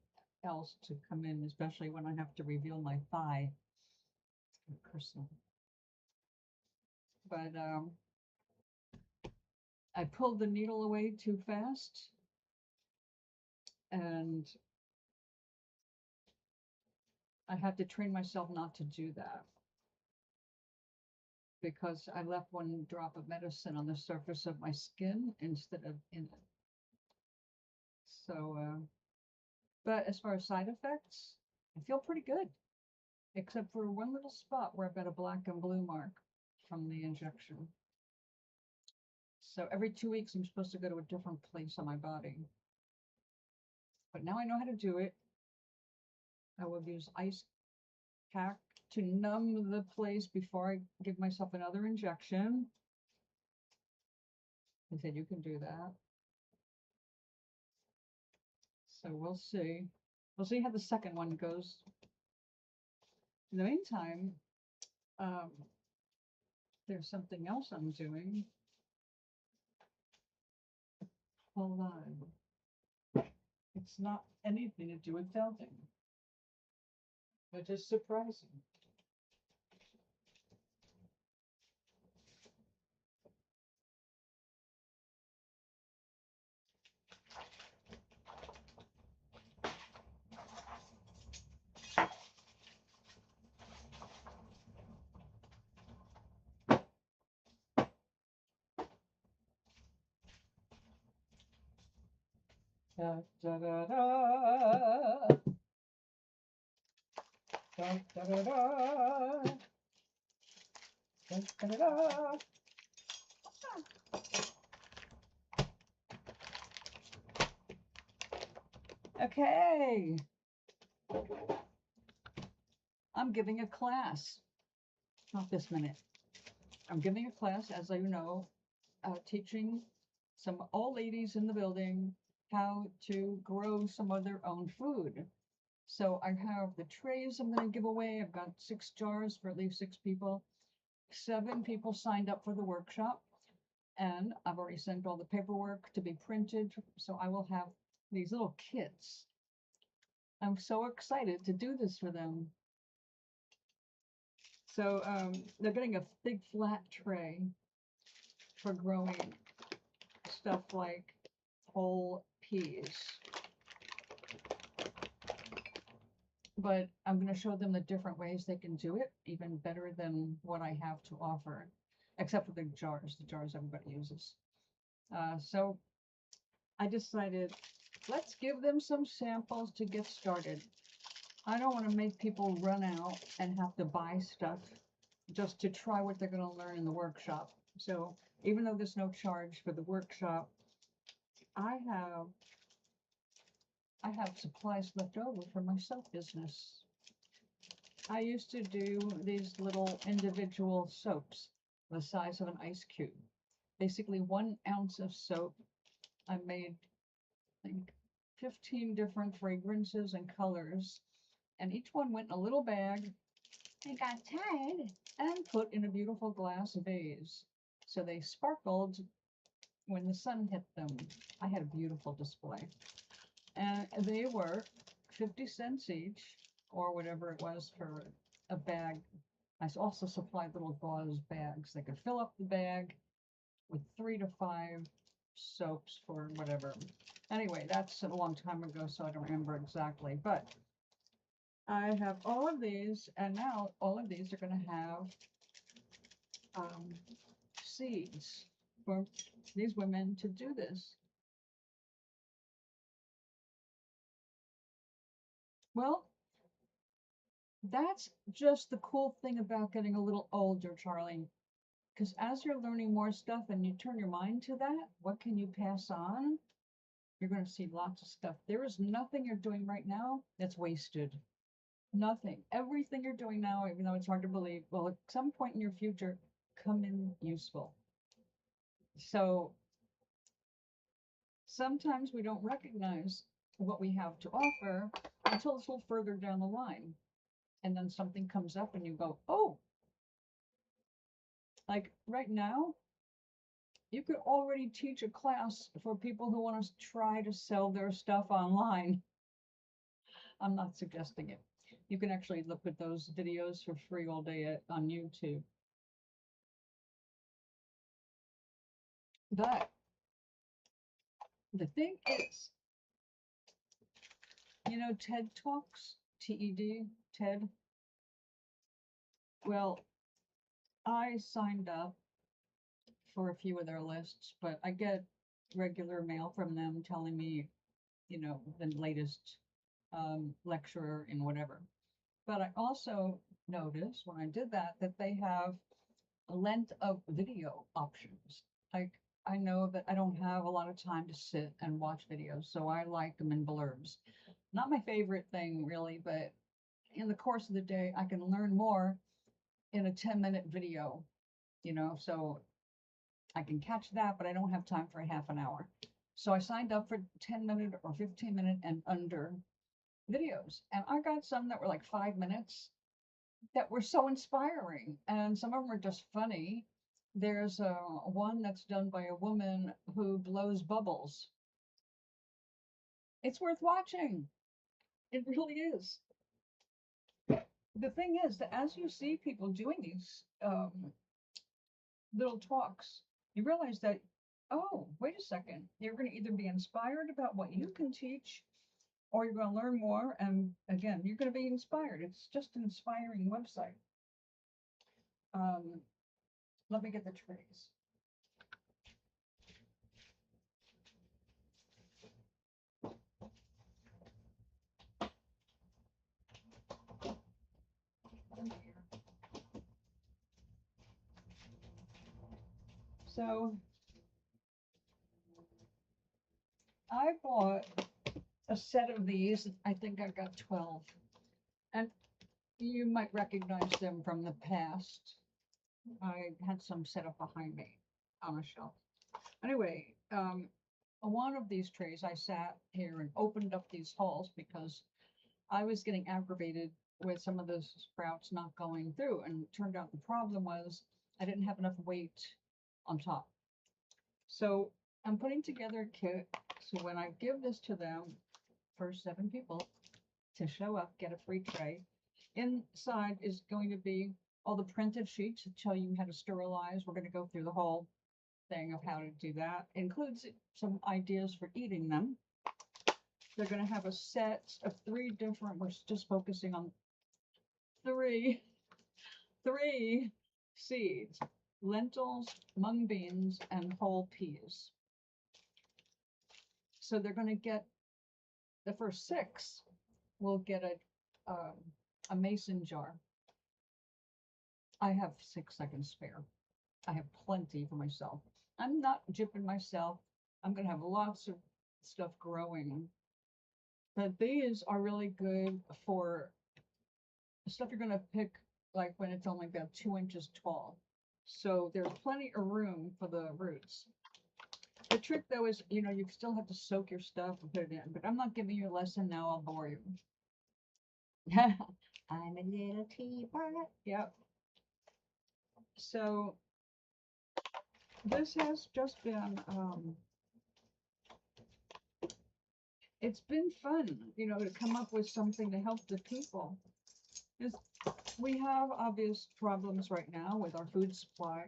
[SPEAKER 1] else to come in, especially when I have to reveal my thigh. Personal. But I pulled the needle away too fast, and I had to train myself not to do that, because I left one drop of medicine on the surface of my skin instead of in it. So, but as far as side effects, I feel pretty good, except for one little spot where I've got a black and blue mark from the injection. So every 2 weeks, I'm supposed to go to a different place on my body. But now I know how to do it. I will use ice pack to numb the place before I give myself another injection. They said you can do that. So we'll see. We'll see how the second one goes. In the meantime, there's something else I'm doing. Hold on. It's not anything to do with felting, which is surprising. Da, da, da, da. Da, da, da, da. Da, da, da, da. Okay. I'm giving a class. Not this minute. I'm giving a class, as you know, teaching some old ladies in the building how to grow some of their own food. So I have the trays I'm going to give away. I've got 6 jars for at least 6 people. 7 people signed up for the workshop, and I've already sent all the paperwork to be printed. So I will have these little kits. I'm so excited to do this for them. So they're getting a big flat tray for growing stuff like whole peas. But I'm going to show them the different ways they can do it, even better than what I have to offer, except for the jars. The jars everybody uses. So I decided, let's give them some samples to get started. I don't want to make people run out and have to buy stuff just to try what they're going to learn in the workshop. So even though there's no charge for the workshop, I have supplies left over for my soap business. I used to do these little individual soaps the size of an ice cube. Basically 1 ounce of soap. I made, I think, 15 different fragrances and colors, and each one went in a little bag and got tied and put in a beautiful glass vase. So they sparkled when the sun hit them. I had a beautiful display. And they were 50 cents each, or whatever it was for a bag. I also supplied little gauze bags. They could fill up the bag with 3 to 5 soaps for whatever. Anyway, that's a long time ago, so I don't remember exactly. But I have all of these, and now all of these are going to have seeds for these women to do this. Well, that's just the cool thing about getting a little older, Charlie. Because as you're learning more stuff and you turn your mind to that, what can you pass on? You're going to see lots of stuff. There is nothing you're doing right now that's wasted. Nothing. Everything you're doing now, even though it's hard to believe, will at some point in your future come in useful. So sometimes we don't recognize what we have to offer until it's a little further down the line. And then something comes up and you go, oh, like right now, you could already teach a class for people who want to try to sell their stuff online. I'm not suggesting it. You can actually look at those videos for free all day on YouTube. But The thing is, you know, TED Talks, TED, TED. Well, I signed up for a few of their lists, but I get regular mail from them telling me, you know, the latest lecturer in whatever. But I also noticed when I did that that they have a length of video options. Like, I know that I don't have a lot of time to sit and watch videos, so I like them in blurbs. Not my favorite thing really, but in the course of the day, I can learn more in a 10-minute video, you know, so I can catch that, but I don't have time for a half an hour. So I signed up for 10-minute or 15-minute and under videos. And I got some that were like 5 minutes that were so inspiring. And some of them are just funny. There's one that's done by a woman who blows bubbles. It's worth watching. It really is. The thing is that as you see people doing these little talks, you realize that, oh, wait a second, you're going to either be inspired about what you can teach, or you're going to learn more. And again, you're going to be inspired. It's just an inspiring website. Let me get the trays. So I bought a set of these. I think I got 12. And you might recognize them from the past. I had some set up behind me on a shelf. Anyway, one of these trays, I sat here and opened up these holes because I was getting aggravated with some of the sprouts not going through. And it turned out the problem was I didn't have enough weight on top. So I'm putting together a kit. So when I give this to them, first 7 people to show up, get a free tray. Inside is going to be all the printed sheets that tell you how to sterilize. We're going to go through the whole thing of how to do that. It includes some ideas for eating them. They're going to have a set of 3 different, we're just focusing on three seeds: lentils, mung beans, and whole peas. So they're going to get, the first 6 will get a mason jar. I have 6 I can spare. I have plenty for myself. I'm not jipping myself. I'm going to have lots of stuff growing. But these are really good for stuff you're going to pick like when it's only about 2 inches tall. So there's plenty of room for the roots. The trick though is, you know, you still have to soak your stuff and put it in, but I'm not giving you a lesson now, I'll bore you. I'm a little teapot. Yep. So this has just been, it's been fun, you know, to come up with something to help the people. We have obvious problems right now with our food supply.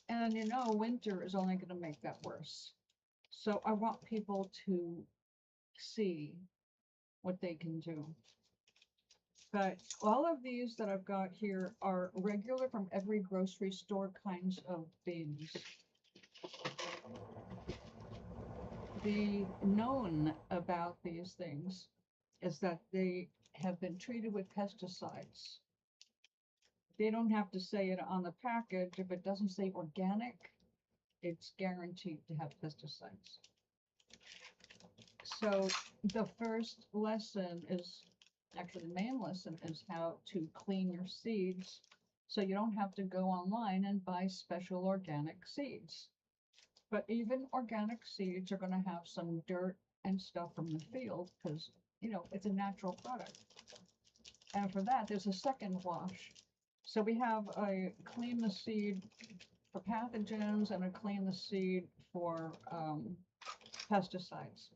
[SPEAKER 1] And you know, winter is only going to make that worse. So I want people to see what they can do. But all of these that I've got here are regular from every grocery store kinds of beans. The known about these things is that they have been treated with pesticides. They don't have to say it on the package. If it doesn't say organic, it's guaranteed to have pesticides. So the first lesson is, actually the main lesson is how to clean your seeds so you don't have to go online and buy special organic seeds. But even organic seeds are going to have some dirt and stuff from the field because, you know, it's a natural product. And for that, there's a second wash. So we have a clean the seed for pathogens and a clean the seed for pesticides.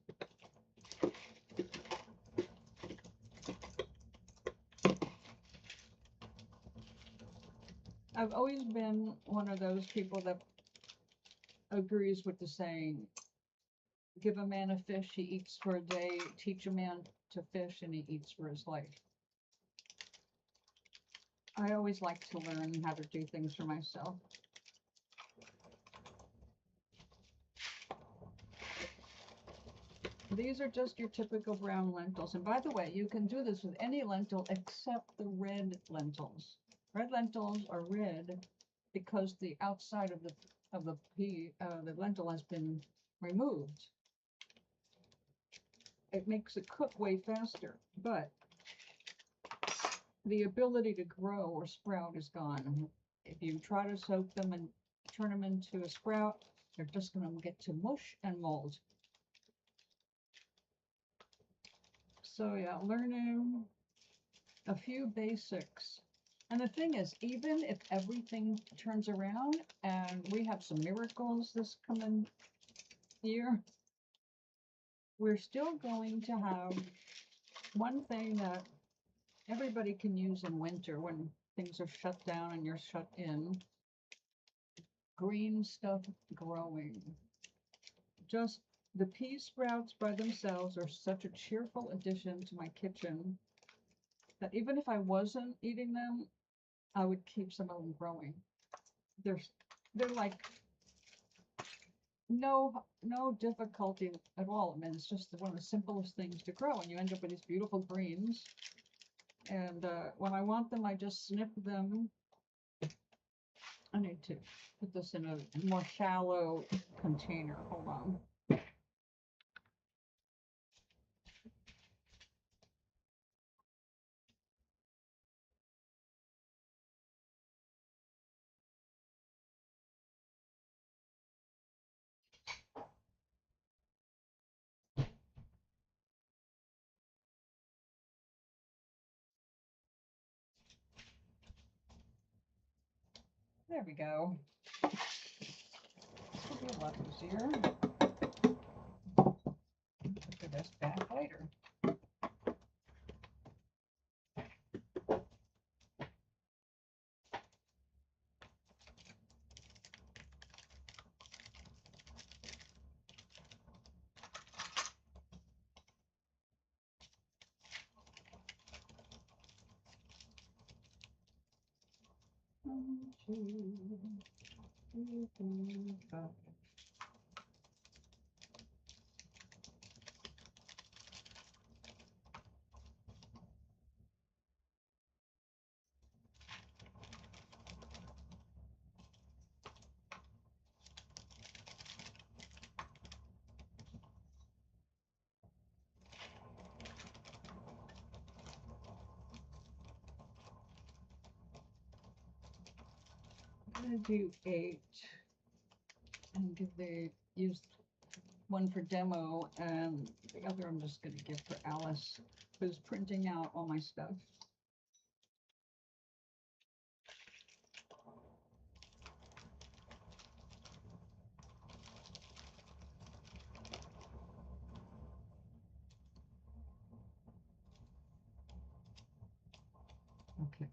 [SPEAKER 1] I've always been one of those people that agrees with the saying, give a man a fish, he eats for a day. Teach a man to fish, and he eats for his life. I always like to learn how to do things for myself. These are just your typical brown lentils. And by the way, you can do this with any lentil except the red lentils. Red lentils are red because the outside of the lentil has been removed. It makes it cook way faster, but the ability to grow or sprout is gone. If you try to soak them and turn them into a sprout, they're just going to get to mush and mold. So yeah, learning a few basics. And the thing is, even if everything turns around and we have some miracles this coming year, we're still going to have one thing that everybody can use in winter when things are shut down and you're shut in. Green stuff growing. Just the pea sprouts by themselves are such a cheerful addition to my kitchen that even if I wasn't eating them, I would keep some of them growing. They're like no difficulty at all. I mean, it's just one of the simplest things to grow, and you end up with these beautiful greens. And when I want them, I just snip them. I need to put this in a more shallow container. Hold on. There we go. This will be a lot easier. Put this back later. One, two, three, 4, 5. I'm gonna do 8 and use one for demo, and the other I'm just gonna give for Alice, who's printing out all my stuff. Okay.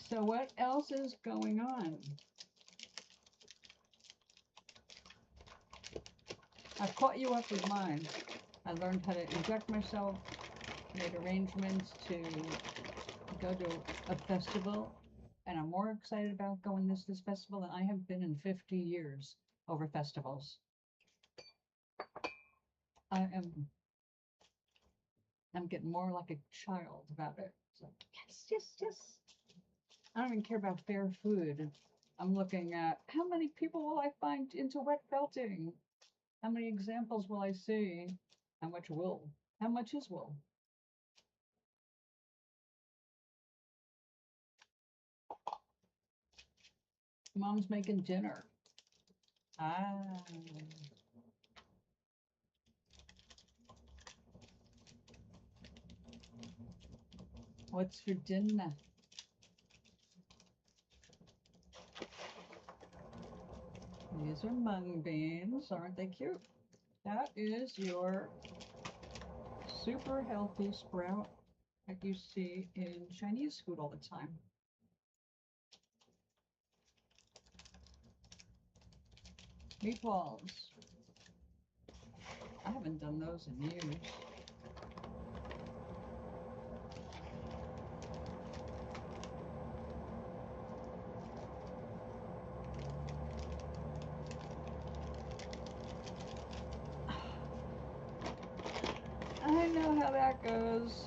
[SPEAKER 1] So what else is going on? I've caught you up with mine. I learned how to inject myself, made arrangements to go to a festival, and I'm more excited about going to this festival than I have been in 50 years over festivals. I'm getting more like a child about it. So, yes. I don't even care about fair food. I'm looking at how many people will I find into wet felting? How many examples will I see? How much wool? How much is wool? Mom's making dinner. Ah. What's for dinner? These are mung beans. Aren't they cute? That is your super healthy sprout that you see in Chinese food all the time. Meatballs. I haven't done those in years. I know how that goes.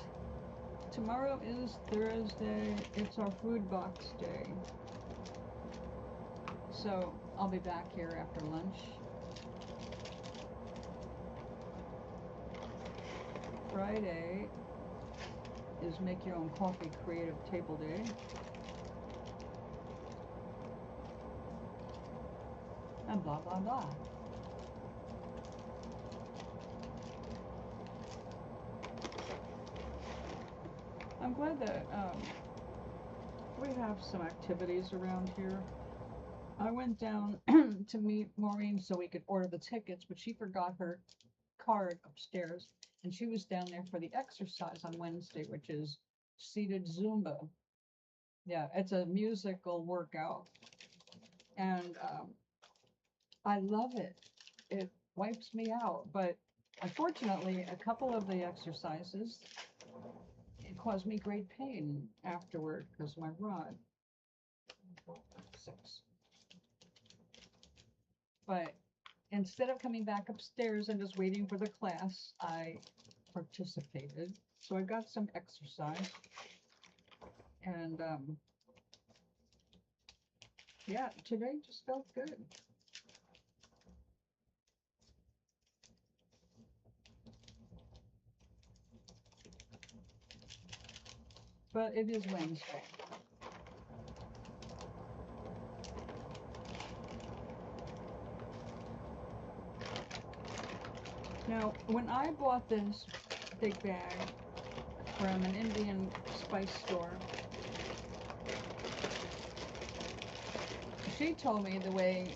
[SPEAKER 1] Tomorrow is Thursday. It's our food box day. So I'll be back here after lunch. Friday is make your own coffee creative table day. And blah, blah, blah. I'm glad that we have some activities around here. I went down to meet Maureen so we could order the tickets, but she forgot her card upstairs, and she was down there for the exercise on Wednesday, which is seated Zumba. Yeah, it's a musical workout, and I love it. It wipes me out, but unfortunately, a couple of the exercises, it caused me great pain afterward because my rod. 6. But instead of coming back upstairs and just waiting for the class, I participated. So I got some exercise. And yeah, today just felt good. But it is Wednesday. Now, when I bought this big bag from an Indian spice store, she told me the way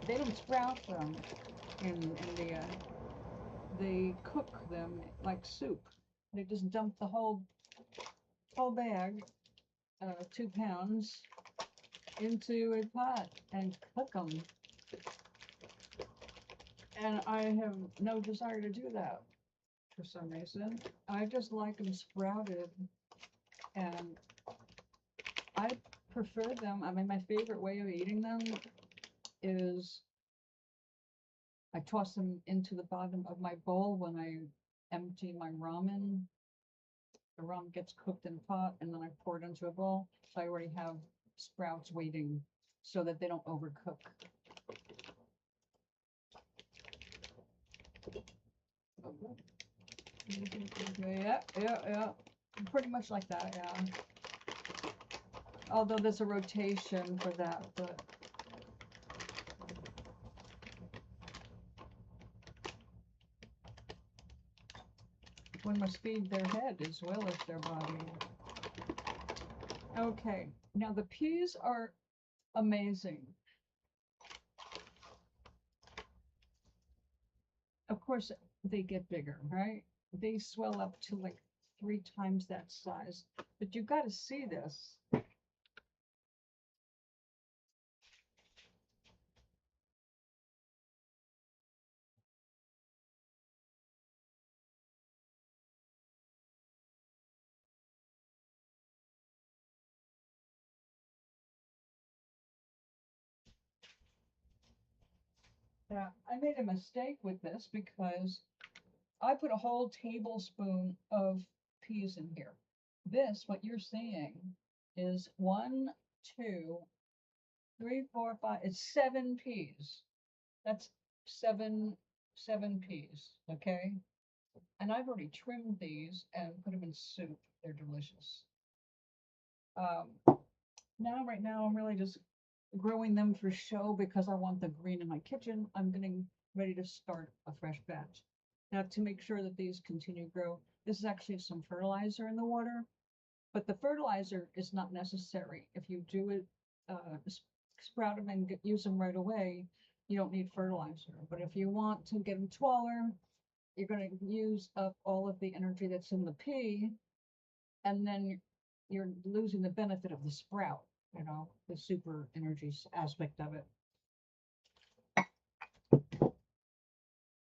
[SPEAKER 1] they don't sprout them in India. They cook them like soup. They just dump the whole bag, 2 pounds, into a pot and cook them. And I have no desire to do that for some reason. I just like them sprouted, and I prefer them. I mean, my favorite way of eating them is I toss them into the bottom of my bowl when I empty my ramen. The ramen gets cooked in a pot, and then I pour it into a bowl. So I already have sprouts waiting so that they don't overcook. Yeah. Pretty much like that, yeah. Although there's a rotation for that, but one must feed their head as well as their body. Okay, now the peas are amazing. Of course, they get bigger, right? They swell up to like 3 times that size. But you got to see this. Now, I made a mistake with this because I put a whole tablespoon of peas in here. This, what you're seeing, is 1, 2, 3, 4, 5. It's 7 peas. That's seven peas, okay? And I've already trimmed these and put them in soup. They're delicious. Right now, I'm really just growing them for show because I want the green in my kitchen. I'm getting ready to start a fresh batch. Now, to make sure that these continue to grow, this is actually some fertilizer in the water, but the fertilizer is not necessary. If you do it, sprout them and use them right away, you don't need fertilizer. But if you want to get them taller, you're going to use up all of the energy that's in the pea, and then you're losing the benefit of the sprout, you know, the super energy aspect of it.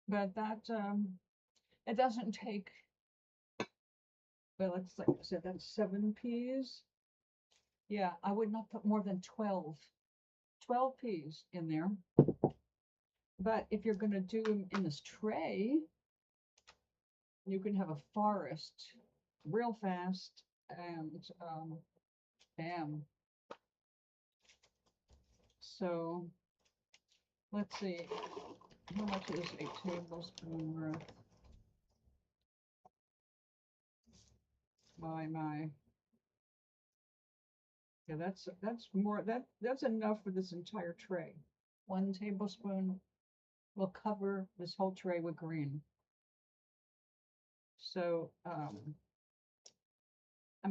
[SPEAKER 1] But that, it doesn't take, well, it's like I said, that's 7 peas. Yeah, I would not put more than 12 peas in there. But if you're going to do them in this tray, you can have a forest real fast, and bam. So let's see, how much is a tablespoon worth? My. Yeah, that's more, that's enough for this entire tray. 1 tablespoon will cover this whole tray with green. So I'm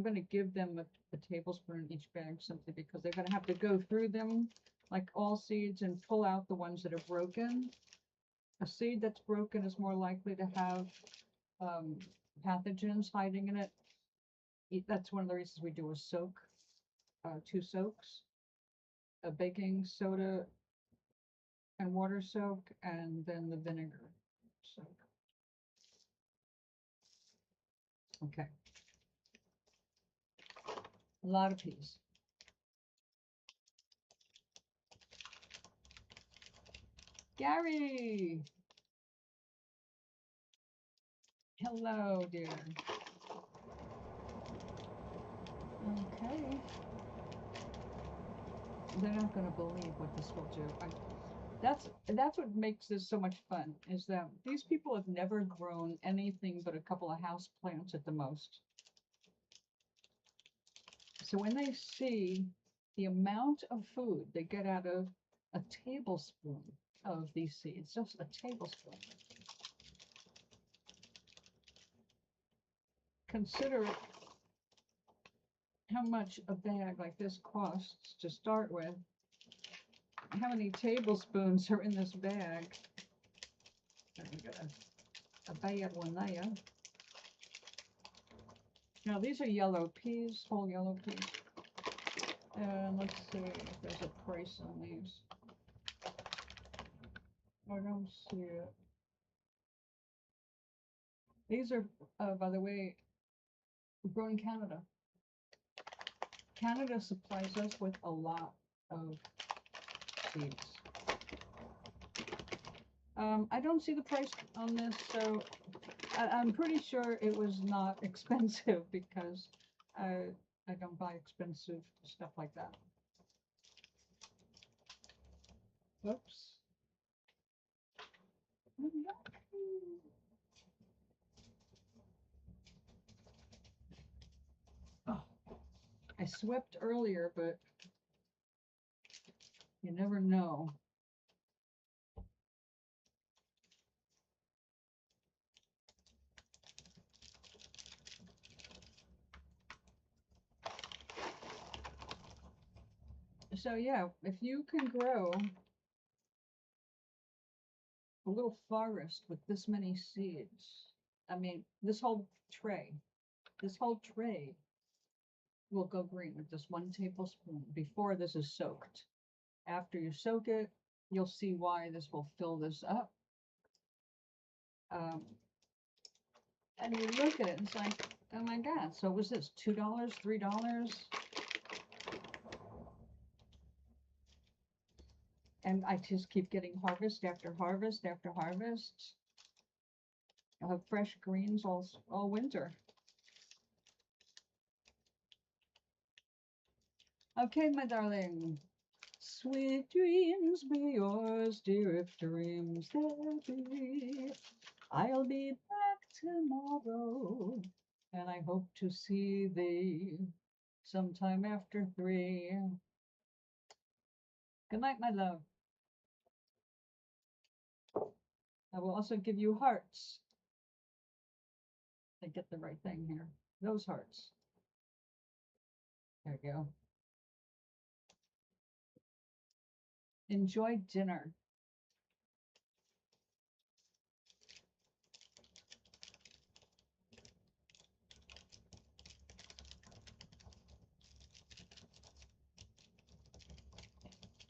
[SPEAKER 1] going to give them a tablespoon in each bag simply because they're going to have to go through them like all seeds and pull out the ones that are broken. A seed that's broken is more likely to have pathogens hiding in it. That's one of the reasons we do a soak, 2 soaks, a baking soda and water soak, and then the vinegar soak. Okay. A lot of peas. Gary! Hello, dear. Okay. They're not going to believe what this will do. That's what makes this so much fun, is that these people have never grown anything but a couple of house plants at the most. So when they see the amount of food they get out of a tablespoon of these seeds, just a tablespoon, consider how much a bag like this costs to start with, how many tablespoons are in this bag. We got a bad one there. Now these are yellow peas, whole yellow peas. And let's see if there's a price on these. I don't see it. These are, by the way, grown in Canada. Canada supplies us with a lot of seeds. I don't see the price on this, so I'm pretty sure it was not expensive because I don't buy expensive stuff like that. Whoops. Oh, I swept earlier, but you never know. So yeah, if you can grow a little forest with this many seeds, I mean, this whole tray will go green with just 1 tablespoon before this is soaked. After you soak it, you'll see why this will fill this up. And you look at it and it's like, oh my God, so was this $2, $3? And I just keep getting harvest after harvest after harvest. I'll have fresh greens all winter. Okay, my darling. Sweet dreams be yours, dear, if dreams there be. I'll be back tomorrow, and I hope to see thee sometime after 3. Good night, my love. I will also give you hearts. I get the right thing here. Those hearts. There you go. Enjoy dinner.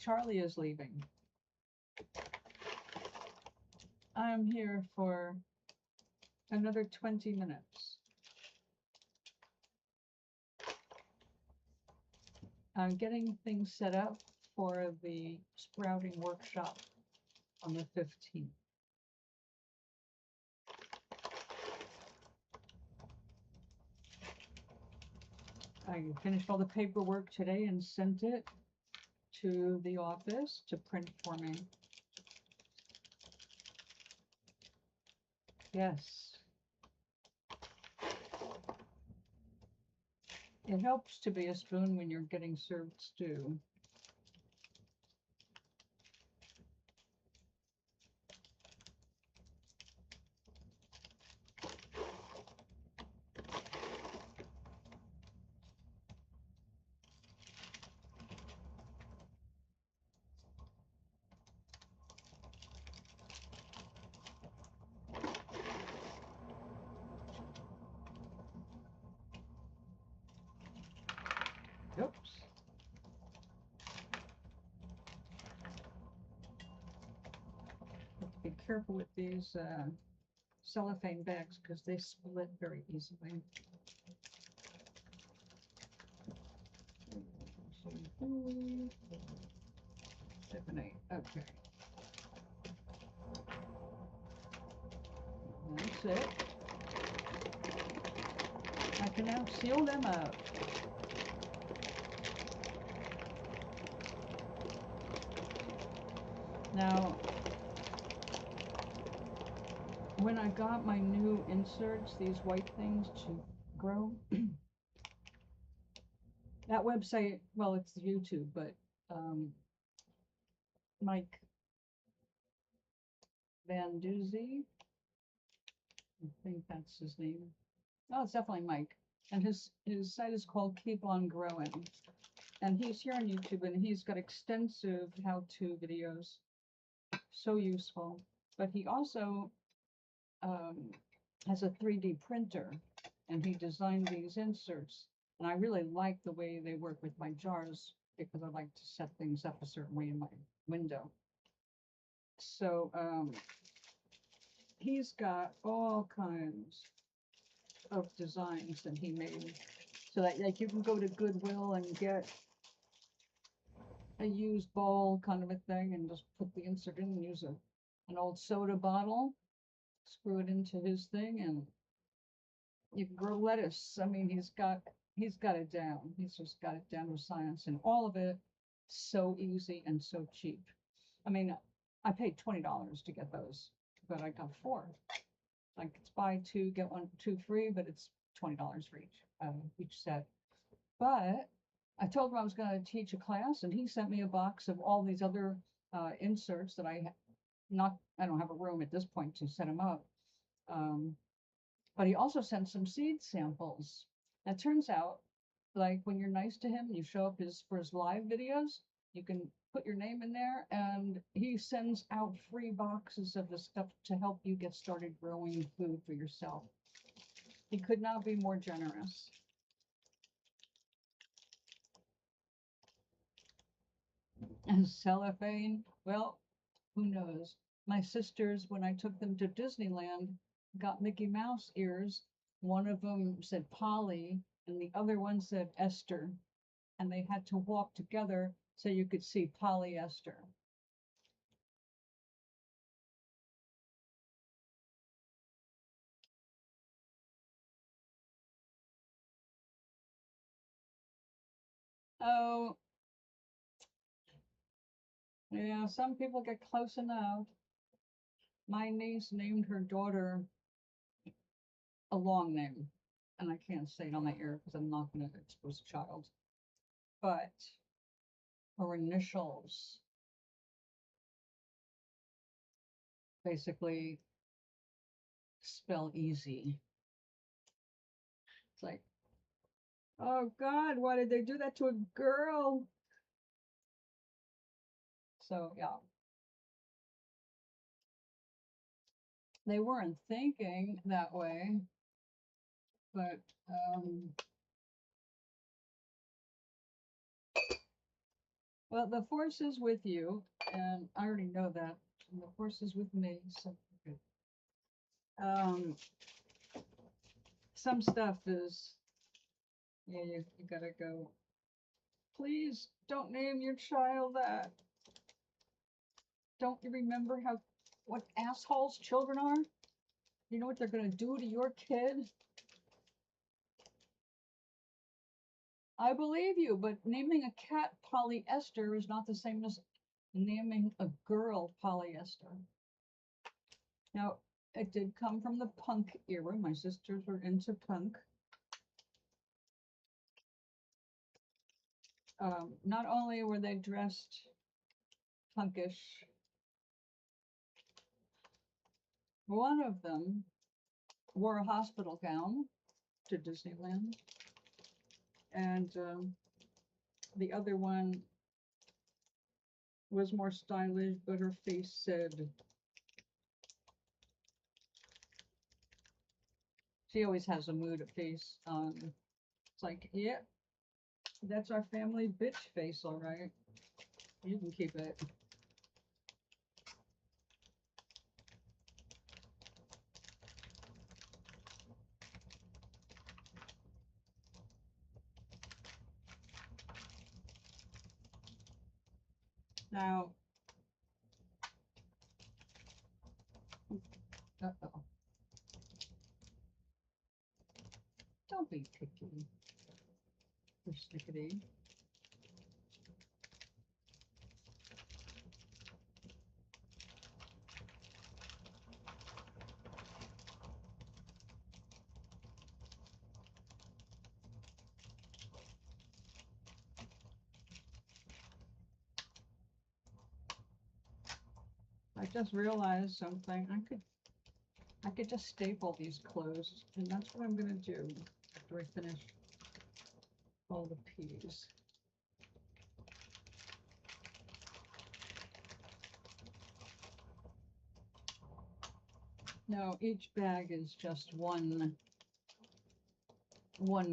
[SPEAKER 1] Charlie is leaving. I'm here for another 20 minutes. I'm getting things set up for the sprouting workshop on the 15th. I finished all the paperwork today and sent it to the office to print for me. Yes. It helps to be a spoon when you're getting served stew. Oops. Be careful with these cellophane bags because they split very easily. 7, 8. Okay. That's it. I can now seal them up. Now, when I got my new inserts, these white things to grow, that website, well, it's YouTube, but Mike Van Doozy, I think that's his name. Oh, it's definitely Mike. And his site is called Keep On Growing. And he's here on YouTube, and he's got extensive how-to videos. So useful. But he also has a 3D printer, and he designed these inserts. And I really like the way they work with my jars because I like to set things up a certain way in my window. So he's got all kinds of designs that he made, so that like you can go to Goodwill and get a used bowl kind of a thing and just put the insert in and use an old soda bottle, screw it into his thing, and you can grow lettuce. I mean, he's got it down. He's just got it down with science, and all of it so easy and so cheap. I mean, I paid $20 to get those, but I got 4. Like it's buy 2 get 2 free, but it's $20 for each set. But I told him I was going to teach a class, and he sent me a box of all these other inserts that I don't have a room at this point to set them up. But he also sent some seed samples. And it turns out, like when you're nice to him, you show up for his live videos, you can put your name in there, and he sends out free boxes of the stuff to help you get started growing food for yourself. He could not be more generous. And cellophane, well, who knows? My sisters, when I took them to Disneyland, got Mickey Mouse ears. One of them said Polly, and the other one said Esther. And they had to walk together so you could see polyester. Oh, yeah, some people get close enough. My niece named her daughter a long name, and I can't say it on my ear because I'm not going to expose a child. But her initials basically spell easy. It's like, oh God, why did they do that to a girl? So yeah. They weren't thinking that way, but Well, the force is with you, and I already know that. And the force is with me, so good. Some stuff is, yeah, you gotta go. Please don't name your child that. Don't you remember what assholes children are? You know what they're gonna do to your kid? I believe you, but naming a cat polyester is not the same as naming a girl polyester. Now, it did come from the punk era. My sisters were into punk. Not only were they dressed punkish, one of them wore a hospital gown to Disneyland, and the other one was more stylish, but her face said, she always has a mood face on. It's like, yeah, that's our family bitch face, all right. You can keep it. Now, uh-oh. Don't be picky, persnickety. I just realized something. I could just staple these closed, and that's what I'm gonna do after I finish all the peas. Now each bag is just one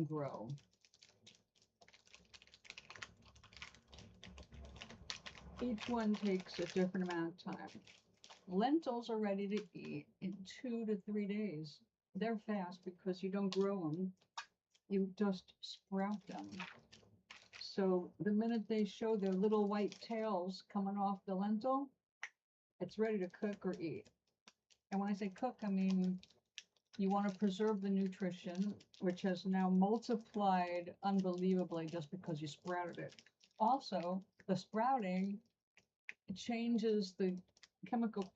[SPEAKER 1] grow. Each one takes a different amount of time. Lentils are ready to eat in 2 to 3 days. They're fast because you don't grow them, you just sprout them. So the minute they show their little white tails coming off the lentil, it's ready to cook or eat. And when I say cook, I mean you want to preserve the nutrition, which has now multiplied unbelievably just because you sprouted it. Also, the sprouting changes the chemical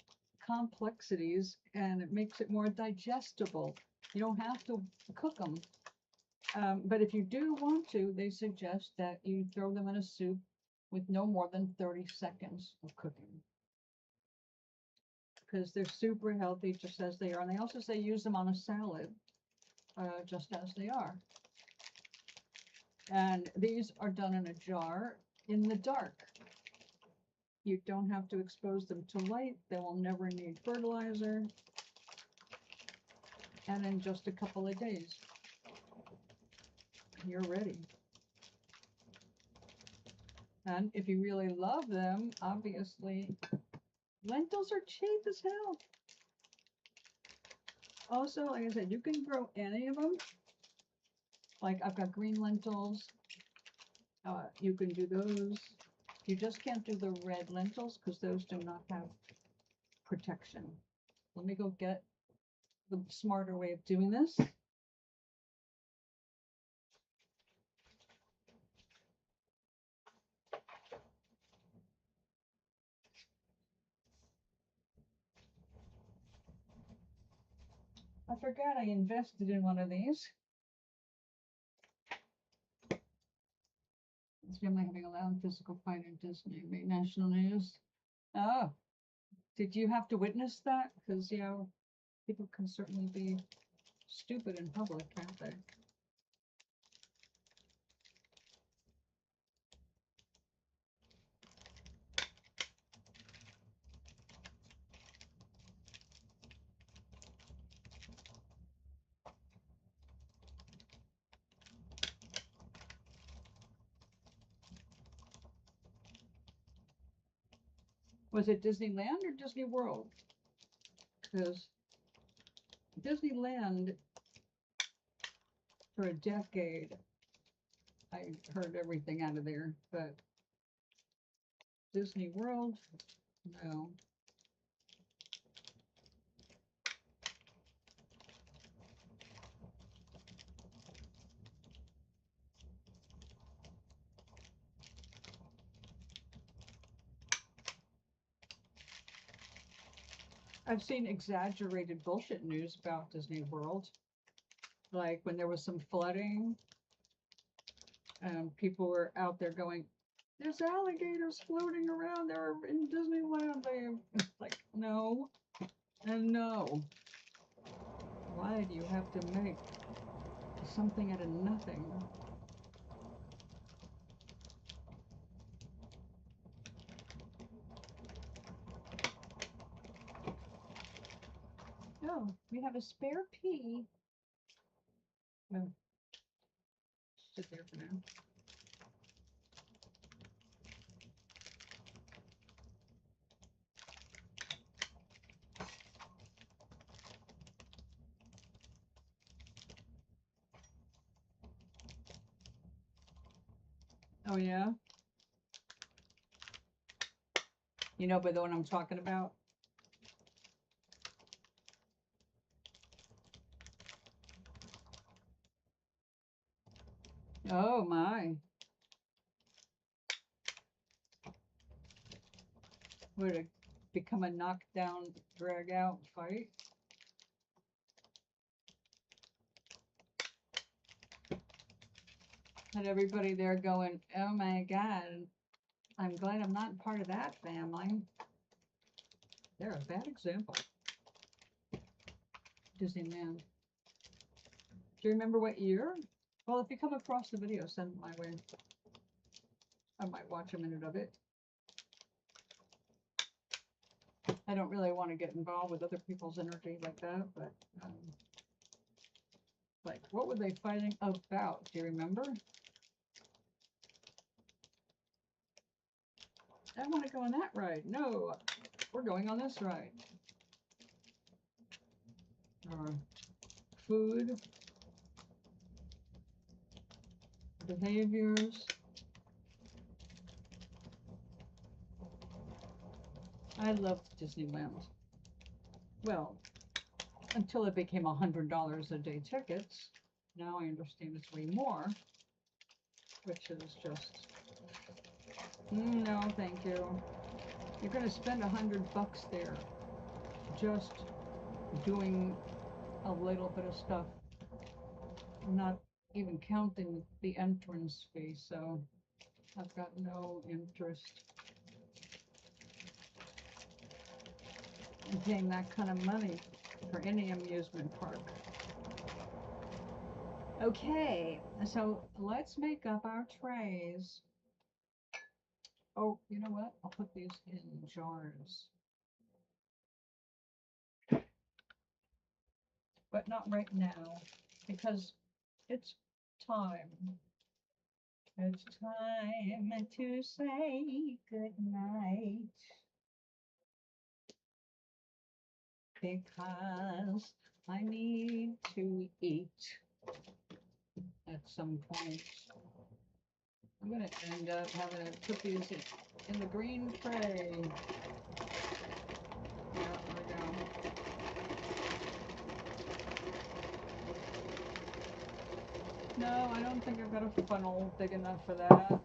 [SPEAKER 1] complexities and it makes it more digestible. You don't have to cook them. But if you do want to, they suggest that you throw them in a soup with no more than 30 seconds of cooking, because they're super healthy just as they are. And they also say use them on a salad just as they are. And these are done in a jar in the dark. You don't have to expose them to light. They will never need fertilizer. And in just a couple of days, you're ready. And if you really love them, obviously, lentils are cheap as hell. Also, like I said, you can grow any of them. Like I've got green lentils. You can do those. You just can't do the red lentils because those do not have protection. Let me go get the smarter way of doing this. I forgot I invested in one of these. This family having a loud physical fight in Disney made national news. Oh, did you have to witness that? Because, you know, people can certainly be stupid in public, can't they? Was it Disneyland or Disney World? Because Disneyland, for a decade, I heard everything out of there, but Disney World, no. I've seen exaggerated bullshit news about Disney World. Like when there was some flooding and people were out there going, there's alligators floating around there in Disneyland. It's like, no and no. Why do you have to make something out of nothing? Oh, we have a spare pea. Oh, sit there for now. Oh yeah? You know by the one I'm talking about? Oh my. Would it become a knockdown, drag out fight? And everybody there going, oh my God, I'm glad I'm not part of that family. They're a bad example. Disneyland. Do you remember what year? Well, if you come across the video, send it my way. I might watch a minute of it. I don't really want to get involved with other people's energy like that, but like, what were they fighting about? Do you remember? I want to go on that ride. No, we're going on this ride. Or food, behaviors. I loved Disneyland. Well, until it became $100 a day tickets. Now I understand it's way more, which is just, no, thank you. You're going to spend $100 there just doing a little bit of stuff, not even counting the entrance fee, so I've got no interest in paying that kind of money for any amusement park. Okay, so let's make up our trays. Oh, you know what? I'll put these in jars. But not right now, because it's time. It's time to say goodnight. Because I need to eat at some point. I'm going to end up having to put these in the green tray. Yeah, there we go. No, I don't think I've got a funnel big enough for that.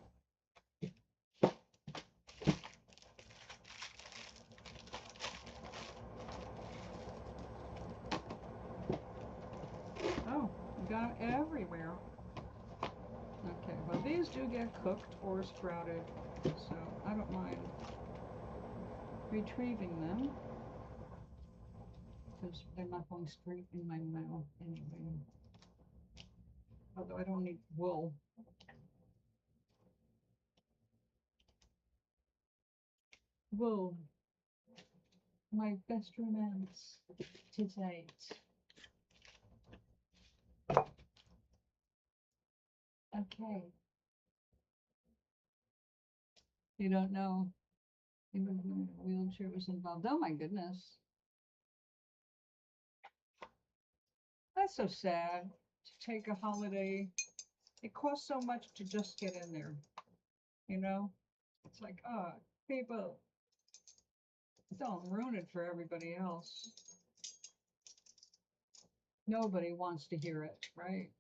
[SPEAKER 1] Oh, you got them everywhere. Okay, well these do get cooked or sprouted, so I don't mind retrieving them, because they're not going straight in my mouth anyway. Although I don't need wool. Wool, my best romance to date. Okay. You don't know Even when a wheelchair was involved. Oh my goodness. That's so sad to take a holiday. It costs so much to just get in there, you know? It's like, oh, people don't ruin it for everybody else. Nobody wants to hear it, right?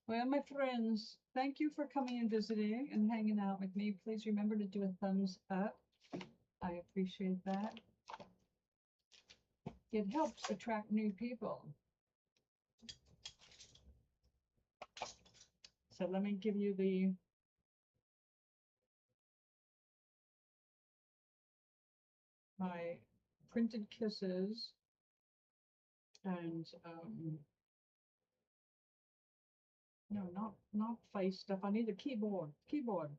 [SPEAKER 1] Well, my friends, thank you for coming and visiting and hanging out with me. Please remember to do a thumbs up. I appreciate that. It helps attract new people. So let me give you my printed kisses and no, not face stuff. I need a keyboard. Keyboard.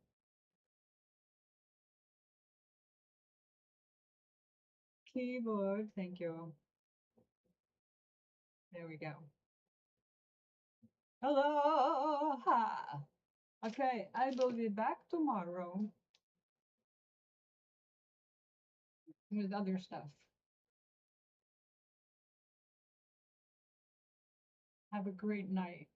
[SPEAKER 1] Keyboard. Thank you. There we go. Aloha. Okay, I will be back tomorrow with other stuff. Have a great night.